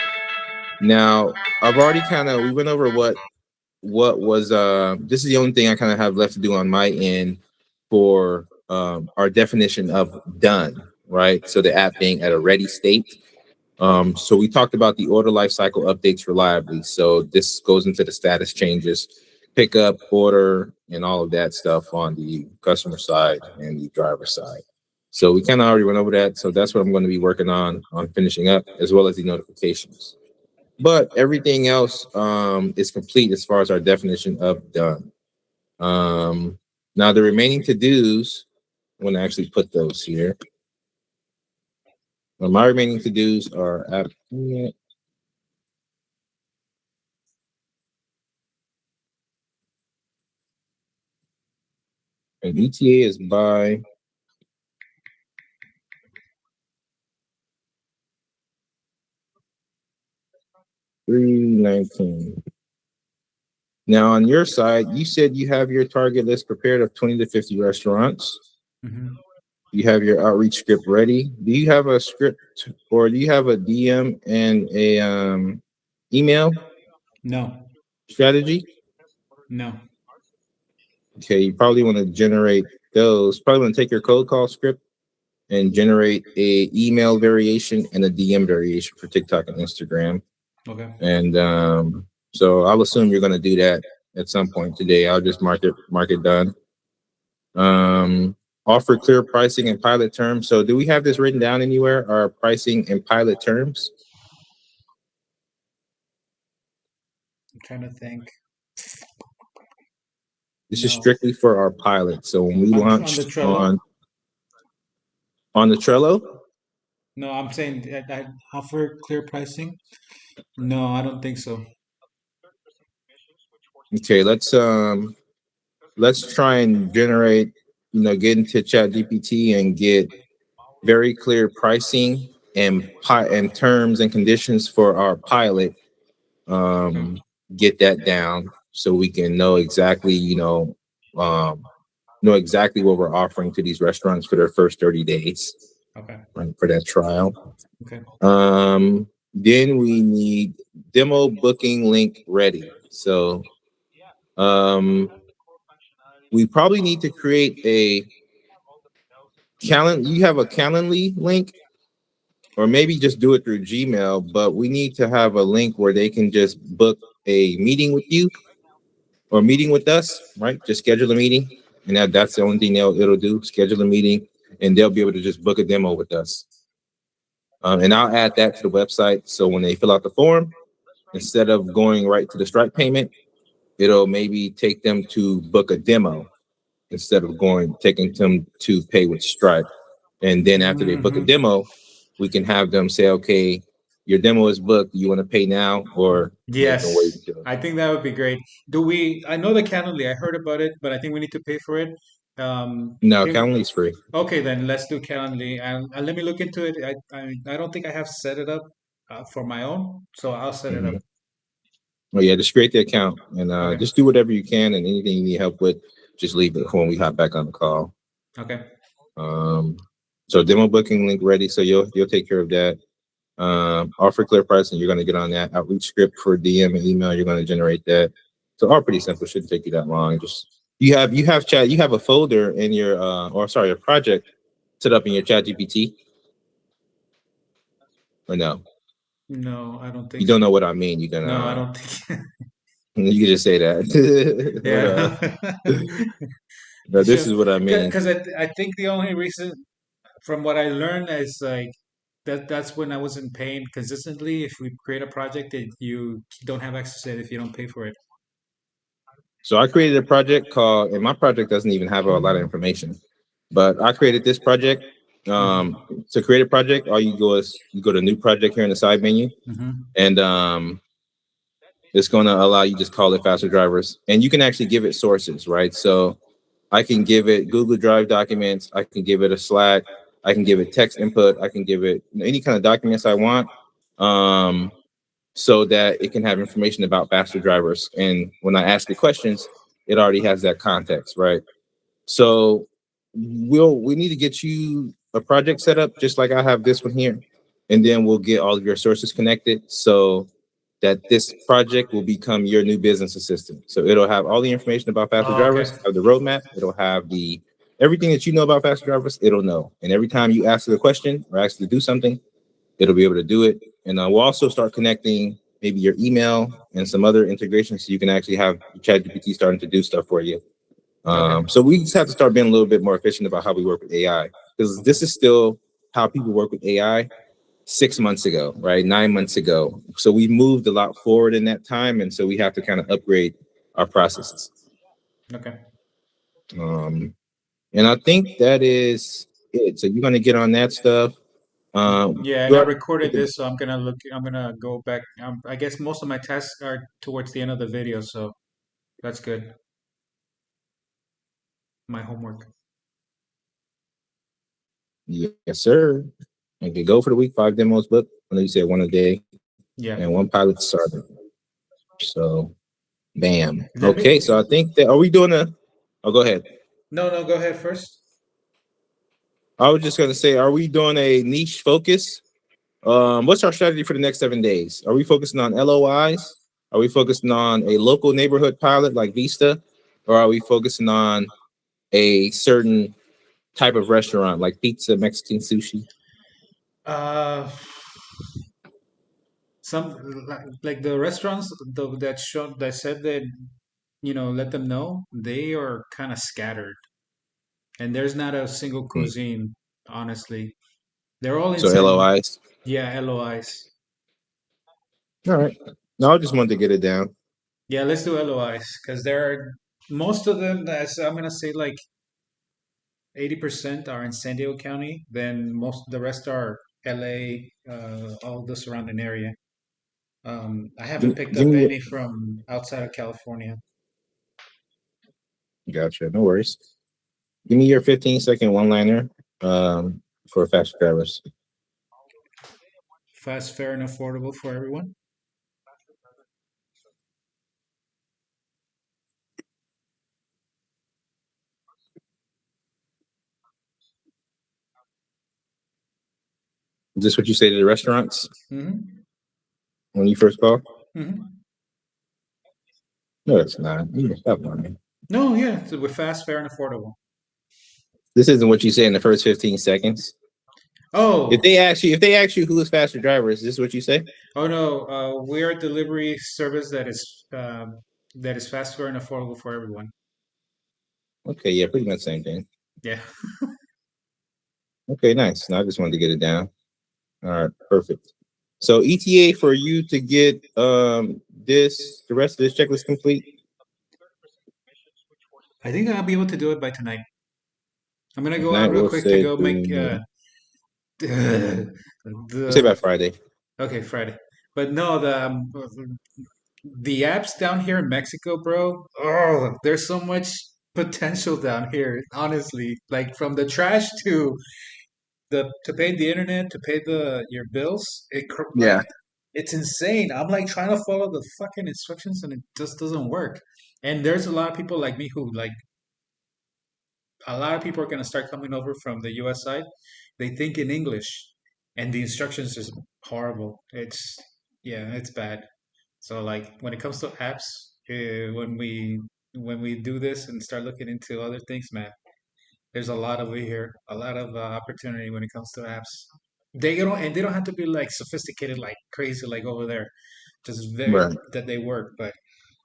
Now, I've already we went over what was this is the only thing I kind of have left to do on my end for our definition of done, right? So the app being at a ready state. So we talked about the order lifecycle updates reliably. So this goes into the status changes, pickup, order, and all of that stuff on the customer side and the driver side. So we kind of already went over that. So that's what I'm going to be working on finishing up, as well as the notifications. But everything else is complete as far as our definition of done. Now the remaining to-dos, I want to actually put those here. Well, my remaining to-dos are app. And ETA is by 3/19. Now on your side, you said you have your target list prepared of 20 to 50 restaurants. Mm-hmm. You have your outreach script ready. Do you have a script, or do you have a DM and a email No, strategy? no. Okay, you probably want to generate those. Probably want to take your cold call script and generate a email variation and a DM variation for TikTok and Instagram. Okay. And so I'll assume you're going to do that at some point today. I'll just mark it done. Offer clear pricing and pilot terms. So do we have this written down anywhere? Our pricing and pilot terms? I'm trying to think. This is No. strictly for our pilot. So when we On launch the Trello? on the Trello, No, I'm saying I offer clear pricing. No, I don't think so. okay, let's try and generate, get into ChatGPT and get very clear pricing and terms and conditions for our pilot. Get that down so we can know exactly, know exactly what we're offering to these restaurants for their first 30 days. Okay. Right, for that trial. Okay. Then we need demo booking link ready. So we probably need to create a you have a Calendly link, or maybe just do it through Gmail, but we need to have a link where they can just book a meeting with you or meeting with us, right? Just schedule a meeting, and that's the only thing it'll do, schedule a meeting, and they'll be able to just book a demo with us. And I'll add that to the website, so when they fill out the form, instead of going right to the Stripe payment, it'll maybe take them to book a demo instead of taking them to pay with Stripe. And then after they book a demo, we can have them say, okay, your demo is booked. You want to pay now, or Yes, wait I think that would be great. I know the Calendly, I heard about it, but I think we need to pay for it. No, Calendly's free. Okay, then let's do Calendly, and let me look into it. I don't think I have set it up for my own, so I'll set it up. Well, yeah, just create the account and Okay. just do whatever you can, and anything you need help with, just leave it when we hop back on the call. Okay. So demo booking link ready, so you'll take care of that. Offer clear pricing, you're going to get on that. Outreach script for DM and email, you're going to generate that. So all pretty simple, shouldn't take you that long. Just you have a folder in your a project set up in your ChatGPT, or no? No, I don't think You don't know what I mean. You can No, I don't think. you can just say that. Yeah. No, this is what I mean. Because I think the only reason, from what I learned, is like that's when I wasn't paying consistently. If we create a project that you don't have access to it if you don't pay for it. So I created a project called, and my project doesn't even have a lot of information, but I created this project. To create a project, all you go to new project here in the side menu, and it's going to allow you just call it Faster Drivers, and you can actually give it sources, right? So I can give it Google Drive documents, I can give it a Slack, I can give it text input. I can give it any kind of documents I want, so that it can have information about faster drivers. And when I ask it questions, it already has that context, right? So we need to get you a project set up, just like I have this one here, and then we'll get all of your sources connected so that this project will become your new business assistant. So it'll have all the information about faster Oh, drivers, okay. have the roadmap, it'll have the everything that you know about faster drivers, it'll know. And every time you ask it a question or ask it to do something, it'll be able to do it. And we'll also start connecting maybe your email and some other integrations so you can actually have ChatGPT starting to do stuff for you. Okay. So we just have to start being a little bit more efficient about how we work with AI, because this is still how people work with AI 6 months ago, right? 9 months ago. So we moved a lot forward in that time. And so we have to kind of upgrade our processes. Okay. And I think that is it. So you're going to get on that stuff. Yeah, and You I are, recorded this, so I'm gonna go back. I guess most of my tasks are towards the end of the video, so that's good. My homework. yes, sir. Okay, go for the week 5 demos book. I know you said one a day Yeah. and one pilot starter. So, bam. Let me. Okay, so I think that are we doing a? Oh, go ahead. No, go ahead first. I was just gonna say, are we doing a niche focus? What's our strategy for the next 7 days? Are we focusing on LOIs? Are we focusing on a local neighborhood pilot like Vista, or are we focusing on a certain type of restaurant like pizza, Mexican sushi? Uh, some like the restaurants that said that let them know they are kind of scattered, and there's not a single Hmm. cuisine. Honestly, they're all So inside. LOIs. Yeah, LOIs. All right. No, I just wanted to get it down. Yeah, let's do LOIs because there are most of them. That's I'm gonna say like 80% are in San Diego County. Then most the rest are LA, all the surrounding area. I haven't picked Give up me. any from outside of California. Gotcha. No worries. Give me your 15-second one-liner for fast drivers. Fast, fair, and affordable for everyone. Is this what you say to the restaurants Hmm. when you first call? Hmm. No, it's not. You can stop lying. No, yeah, so we're fast, fair, and affordable. This isn't what you say in the first 15 seconds. Oh, If they ask you who is faster driver, is this what you say? oh no, we're a delivery service that is fast, fair, and affordable for everyone. Okay, yeah, pretty much same thing. Yeah. Okay, nice. Now I just wanted to get it down. All right, perfect. So ETA for you to get the rest of this checklist complete. I think I'll be able to do it by tonight. I'm gonna go Tonight out real we'll quick to say go make say by the Friday. okay, Friday. But no, the apps down here in Mexico, bro. Oh, there's so much potential down here, honestly. Like from the trash to pay the internet, to pay the your bills, like Yeah. it's insane. I'm like trying to follow the fucking instructions and it just doesn't work. And there's a lot of people like me who like a lot of people are gonna start coming over from the US side. They think in English and the instructions is horrible. It's bad. So like when it comes to apps, when we do this and start looking into other things, man, there's a lot over here, a lot of opportunity when it comes to apps. They don't have to be like sophisticated, like crazy, like over there. Just very Right. that they work. But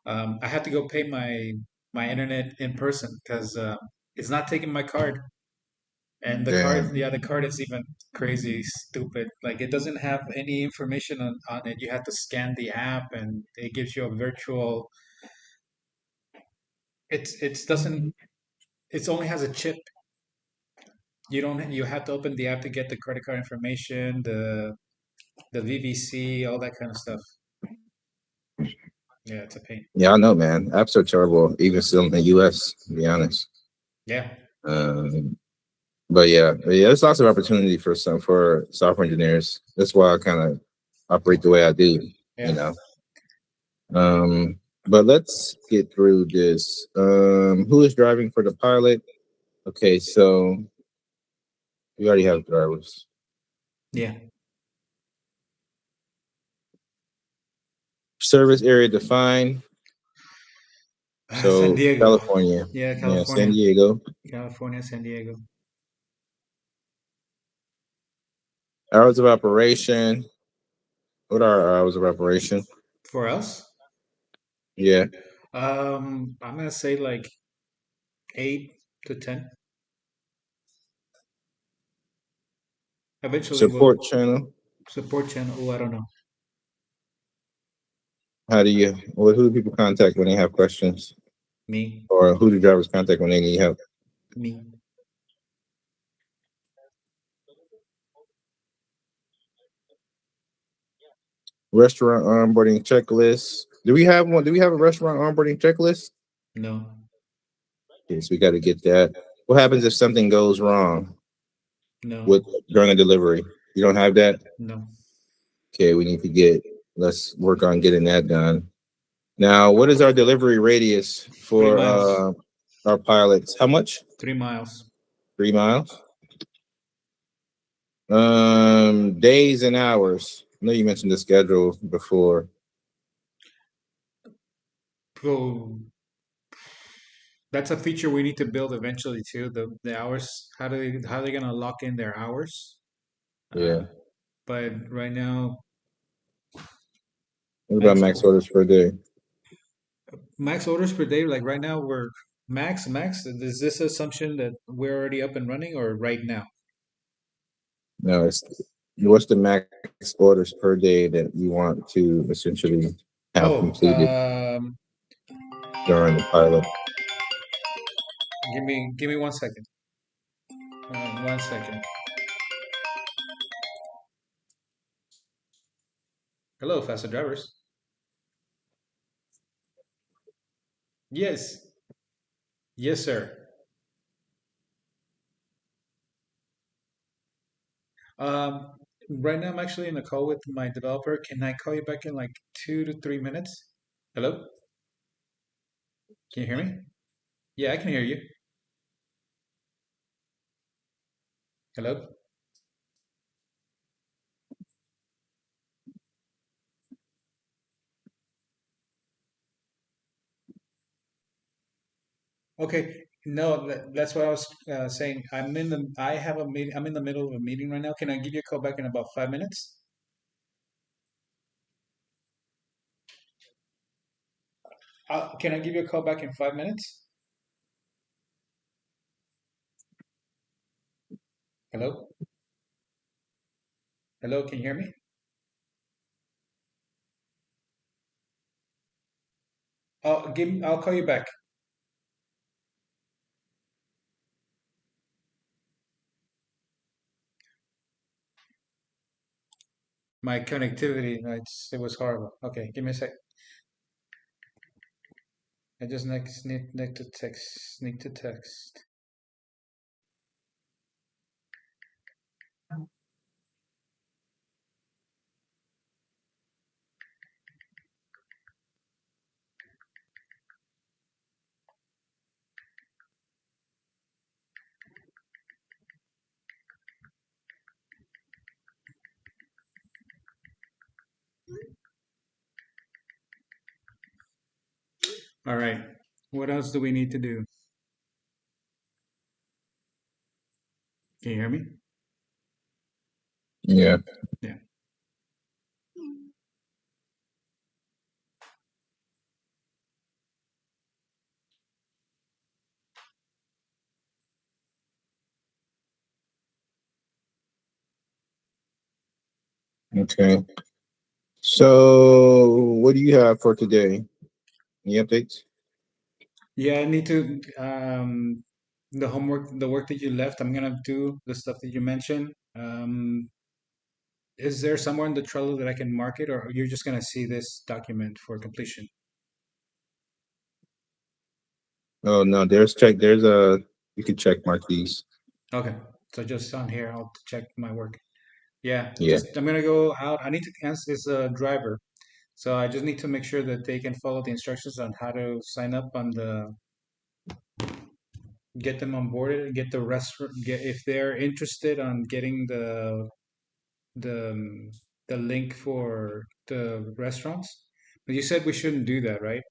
I had to go pay my internet in person because it's not taking my card. And Damn. the card is even crazy stupid. Like it doesn't have any information on it. You have to scan the app, and it gives you a virtual. It's doesn't. It only has a chip. You don't. You have to open the app to get the credit card information, the VVC, all that kind of stuff. Yeah, it's a pain. Yeah, I know, man. Apps are terrible, even still in the US, to be honest. Yeah. Um, But yeah, there's lots of opportunity for software engineers. That's why I kind of operate the way I do. Yeah. You know. But let's get through this. Who is driving for the pilot? Okay, so we already have drivers. Yeah. Service area defined. San So Diego. California. Yeah, Yeah, California. San Diego. California, San Diego. Hours of operation. What are our hours of operation? For us, Yeah. I'm gonna say like 8 to 10. Eventually, we'll Support channel. support channel. Oh, I don't know. How do you, who do people contact when they have questions? Me, Or who do drivers contact when they need help? me. Restaurant onboarding checklist. Do we have one? Do we have a restaurant onboarding checklist? No, Yes, we got to get that. What happens if something goes wrong no, with during a delivery? You don't have that? no. Okay, we need to let's work on getting that done. Now, what is our delivery radius 3 for miles. our pilots? How much? 3 miles. 3 miles? Days and hours. I know you mentioned the schedule before. So that's a feature we need to build eventually too. The hours. How they gonna lock in their hours? Yeah. But right now, What about max orders per day? max orders per day. Like right now, we're max. Is this assumption that we're already up and running, or right now? No, it's what's the max orders per day that you want to essentially have Oh, completed during the pilot? give me 1 second. 1 second. Hello, faster drivers. Yes, yes, sir. Um, right now I'm actually in a call with my developer. Can I call you back in like 2 to 3 minutes? Hello? Can you hear me? Yeah, I can hear you. Hello? Okay. No, that's what I was saying. I have a meeting. I'm in the middle of a meeting right now. Can I give you a call back in about 5 minutes? Can I give you a call back in 5 minutes? Hello? Hello, can you hear me? I'll call you back. My connectivity, no, it was horrible. Okay, give me a sec. I just need to text. All right. What else do we need to do? Can you hear me? Yeah. Yeah. Okay. So, what do you have for today? Any updates? Yeah, I need to the homework, the work that you left, I'm gonna do the stuff that you mentioned. Is there somewhere in the Trello that I can mark it, or you're just gonna see this document for completion? Oh no, there's a you can check mark these. Okay. So just on here, I'll check my work. Yeah, Yeah. I'm gonna go out. I need to ask this driver. So I just need to make sure that they can follow the instructions on how to sign up on get them on board, get the restaurant, get if they're interested on getting the um, the link for the restaurants. But you said we shouldn't do that, right?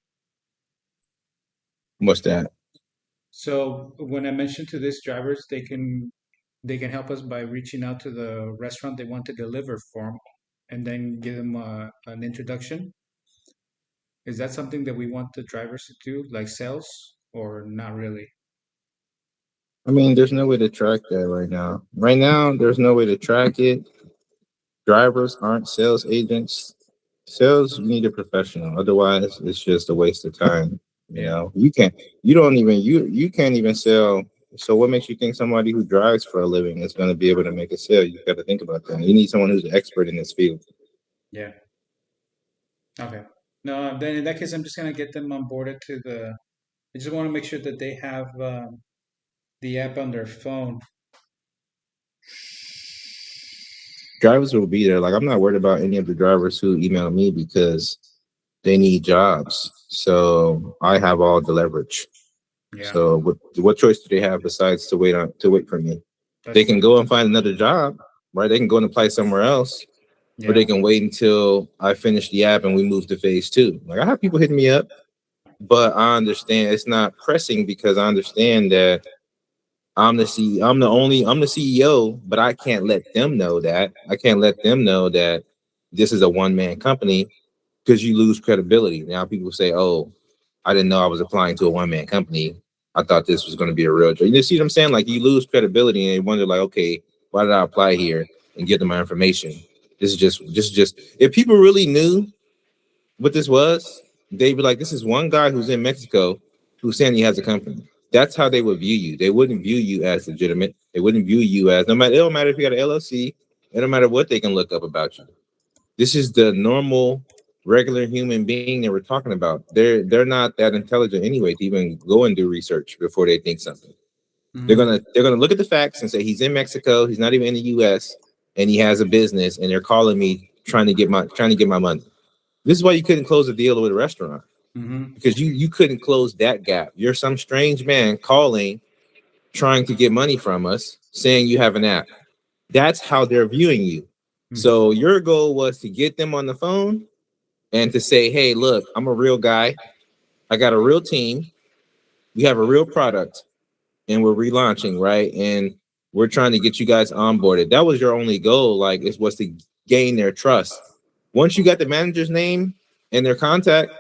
What's that? So when I mentioned to these drivers, they can help us by reaching out to the restaurant they want to deliver from, and then give them an introduction. Is that something that we want the drivers to do, like sales, or not really? I mean, there's no way to track that right now. Right now, there's no way to track it. Drivers aren't sales agents. Sales, you need a professional. Otherwise, it's just a waste of time. You Yeah. know, you can't even sell. So what makes you think somebody who drives for a living is going to be able to make a sale? You got to think about that. You need someone who's an expert in this field. Yeah. Okay. No, then in that case, I'm just gonna get them onboarded to the. I just want to make sure that they have the app on their phone. Drivers will be there. Like I'm not worried about any of the drivers who email me because they need jobs. So I have all the leverage. Yeah, So what choice do they have besides to wait for me? that's They can true. go and find another job, right? They can go and apply somewhere else, or Yeah. they can wait until I finish the app and we move to phase two. Like I have people hitting me up, but I understand it's not pressing because I understand that I'm the CEO, but I can't let them know that. I can't let them know that this is a one-man company because you lose credibility. Now people say, "Oh, I didn't know I was applying to a one-man company. I thought this was going to be a real job." You see what I'm saying? Like you lose credibility and you wonder, like, okay, why did I apply here and give them my information? This is just if people really knew what this was, they'd be like, this is one guy who's in Mexico who's saying he has a company. That's how they would view you. They wouldn't view you as legitimate. They wouldn't view you as no matter. It don't matter if you got an LLC. It don't matter what they can look up about you. This is the normal, regular human being that we're talking about. They're not that intelligent anyway to even go and do research before they think something. Mhm. They're gonna look at the facts and say he's in Mexico, he's not even in the U.S. and he has a business, and they're calling me trying to get my money. This is why you couldn't close a deal with a restaurant Mhm. because you couldn't close that gap. You're some strange man calling, trying to get money from us, saying you have an app. That's how they're viewing you. Mhm. So your goal was to get them on the phone and to say, hey, look, I'm a real guy. I got a real team. We have a real product and we're relaunching, right? And we're trying to get you guys onboarded. That was your only goal, like, it was to gain their trust. Once you got the manager's name and their contact,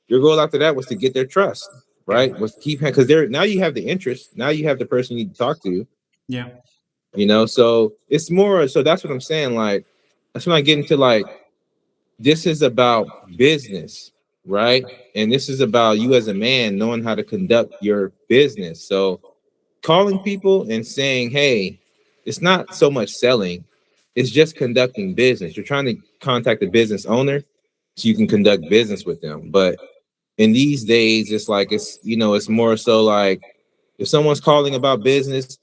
your goal after that was to get their trust, Yeah. right? Was to keep because they're now you have the interest. Now you have the person you need to talk to, Yeah. so it's more so that's what I'm saying. Like, that's when I get into like this is about business, right? And this is about you as a man knowing how to conduct your business. So calling people and saying, hey, it's not so much selling, it's just conducting business. You're trying to contact the business owner so you can conduct business with them. But in these days, it's like it's more so like if someone's calling about business,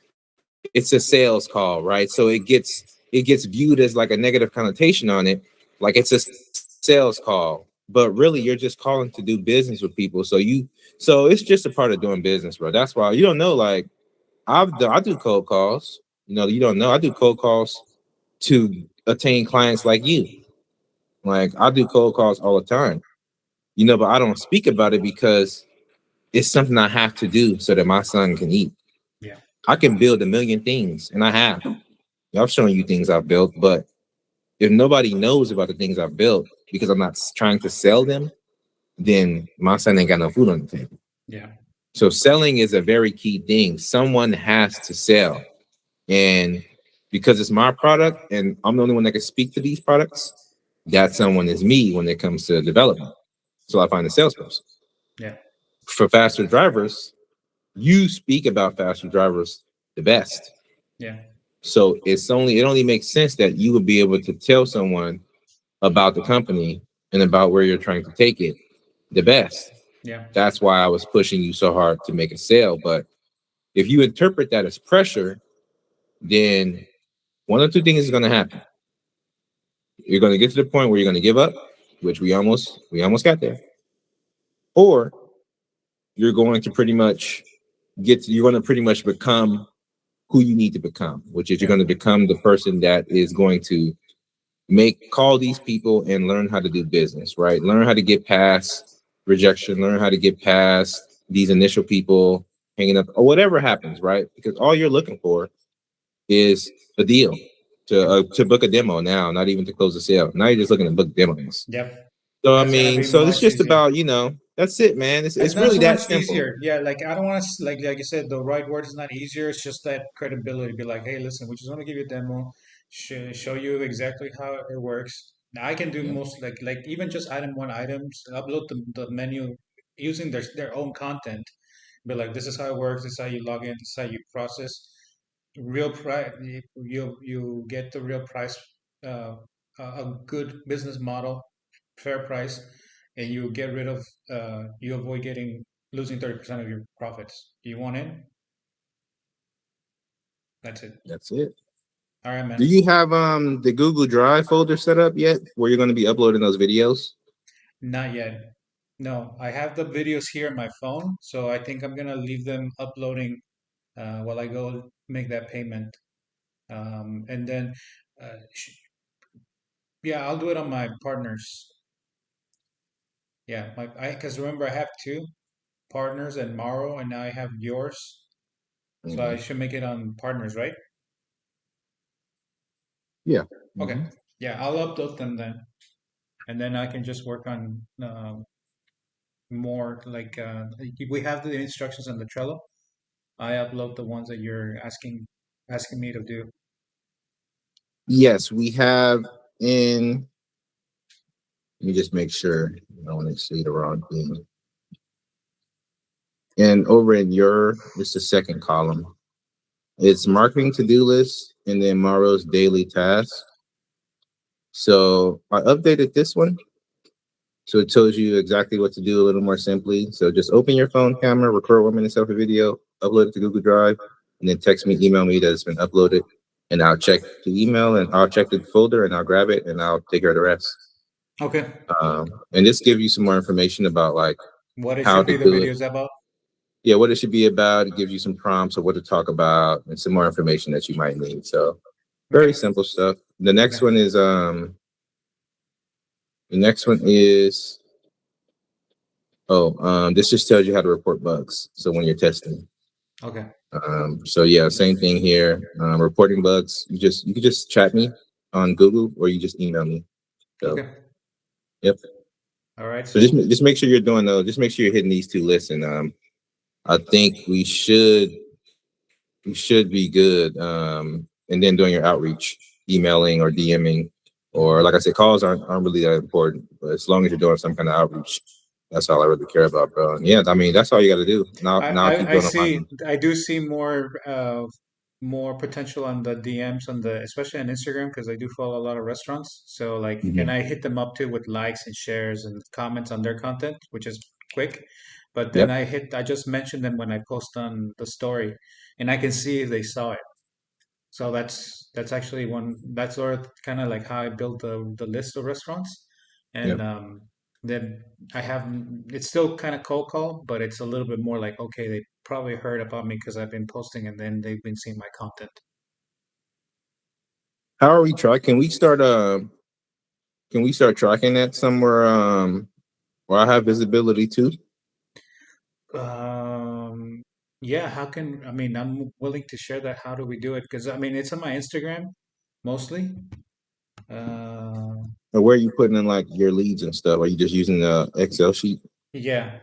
it's a sales call, right? So it gets viewed as like a negative connotation on it, like it's a sales call. But really, you're just calling to do business with people. So it's just a part of doing business, bro. That's why you don't know. Like I do cold calls. You don't know. I do cold calls to attain clients like you. Like I do cold calls all the time. But I don't speak about it because it's something I have to do so that my son can eat. Yeah. I can build a million things, and I have. I've shown you things I've built, but if nobody knows about the things I've built because I'm not trying to sell them, then my son ain't got no food on the table. Yeah. So selling is a very key thing. Someone has to sell. And because it's my product and I'm the only one that can speak to these products, that someone is me when it comes to development. So I find a salesperson. Yeah. For faster drivers, you speak about faster drivers the best. Yeah. So it only makes sense that you would be able to tell someone about the company and about where you're trying to take it the best. Yeah. That's why I was pushing you so hard to make a sale. But if you interpret that as pressure, then one of two things is going to happen. You're going to get to the point where you're going to give up, which we almost got there, or you're going to pretty much become who you need to become, which is you're going to become the person that is going to call these people and learn how to do business, right? Learn how to get past rejection, learn how to get past these initial people hanging up or whatever happens, right? Because all you're looking for is a deal to book a demo now, not even to close the sale. Now you're just looking to book demos. Yep. So I That's gonna mean, be so it's much just easier. about, that's it, man. It's It's not really so that much simple. easier. Yeah, like I don't want to like you said, the right word is not easier. It's just that credibility. Be like, hey, listen, we just want to give you a demo, show you exactly how it works. Now, I can do Yeah. most like even just item one items, upload the menu using their own content. Be like, this is how it works. This is how you log in. This is how you process. Real price. You get the real price. Uh, a good business model, fair price, and you get rid of you avoid losing 30% of your profits. Do you want in? That's it. That's it. All right, Do man. you have the Google Drive folder set up yet where you're going to be uploading those videos? Not yet. No, I have the videos here on my phone, so I think I'm gonna leave them uploading while I go make that payment. And then, yeah, I'll do it on my partners. Yeah, because remember I have two partners and Mauro, and now I have yours, so I Mhm. should make it on partners, right? Yeah. Okay. Mhm. Yeah, I'll upload them then, and then I can just work on more we have the instructions on the Trello. I upload the ones that you're asking me to do. Yes, we have in. Let me just make sure I don't want to say the wrong thing. And over in it's the second column. It's marketing to-do list and then Mauro's daily tasks. So I updated this one. So it tells you exactly what to do a little more simply. So just open your phone camera, record 1 minute selfie video, upload it to Google Drive, and then email me that it's been uploaded. And I'll check the email and I'll check the folder and I'll grab it and I'll take care of the rest. Okay. And this gives you some more information about like What it how should to be the do it. videos about? Yeah, what it should be about. It gives you some prompts of what to talk about and some more information that you might need. So very Okay. simple stuff. The next Okay. one is this just tells you how to report bugs. So when you're testing. Okay. So yeah, same thing here. Reporting bugs. You can just chat me on Google or you just email me. So Okay. yep. All right. So So just make sure you're doing those. Just make sure you're hitting these two lists, and I think we should be good. And then doing your outreach, emailing or DMing, or like I said, calls aren't really that important. But as long as you're doing some kind of outreach, that's all I really care about, bro. And yeah, I mean that's all you got to do. Now I'll keep I building see. on I do see more potential on the DMs especially on Instagram because I do follow a lot of restaurants. So like, and Mhm. I hit them up too with likes and shares and comments on their content, which is quick. But then Yep. I just mention them when I post on the story, and I can see if they saw it. So that's actually that's sort of kind of like how I built the list of restaurants, and Yep. then I have it's still kind of cold call, but it's a little bit more like okay, they probably heard about me because I've been posting, and then they've been seeing my content. How are we try? Can we start tracking that somewhere where I have visibility too? Um, yeah, how can I mean I'm willing to share that. How do we do it? Because I mean it's on my Instagram mostly. Uh, Or where are you putting in like your leads and stuff? Are you just using the Excel sheet? yeah.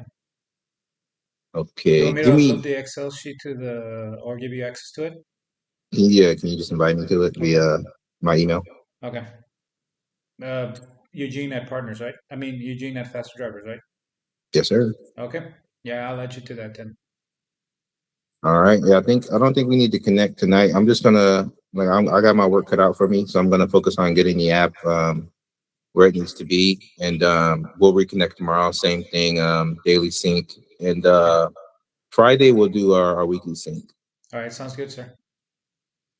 You Okay. want me to Give upload me the Excel sheet or give you access to it? yeah, can you just invite me to it Okay. via my email? Okay. Uh, Eugene at Partners, right? I mean, Eugene at Faster Drivers, right? Yes, sir. Okay. Yeah, I'll add you to that then. All right. Yeah, I don't think we need to connect tonight. I'm just gonna I got my work cut out for me, so I'm gonna focus on getting the app where it needs to be, and we'll reconnect tomorrow. Same thing, daily sync, and Okay. Friday we'll do our weekly sync. All right. Sounds good, sir.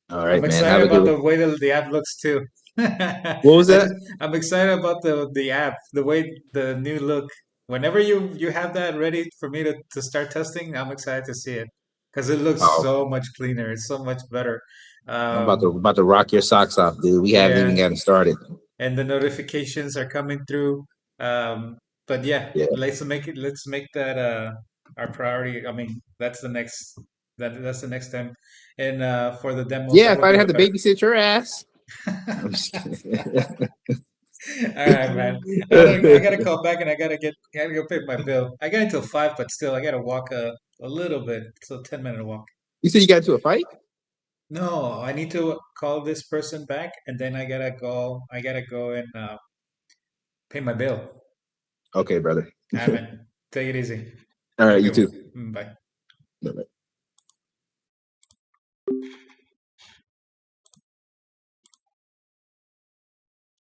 All I'm right, man. Have excited a good about one. the way that the app looks too. What was I that? just I'm excited about the app, the way the new look. Whenever you have that ready for me to start testing, I'm excited to see it because it looks Oh, so much cleaner. It's so much better. I'm about to Um, about to rock your socks off, dude. We haven't even yeah, gotten started. and the notifications are coming through. Um, but yeah, Yeah. let's make that our priority. I mean, that's the next time. And for the demos, Yeah, that if would I be didn't the have to better. babysit your ass. All I'm just kidding. right, man. I gotta call back and I gotta go pay my bill. I got until 5, but still I gotta walk a little bit. So 10-minute walk. You said you got into a fight? No, I need to call this person back and then I gotta go and pay my bill. Okay, brother. All right, man. Take it easy. All Have right, a you good too. one. Bye. Bye-bye.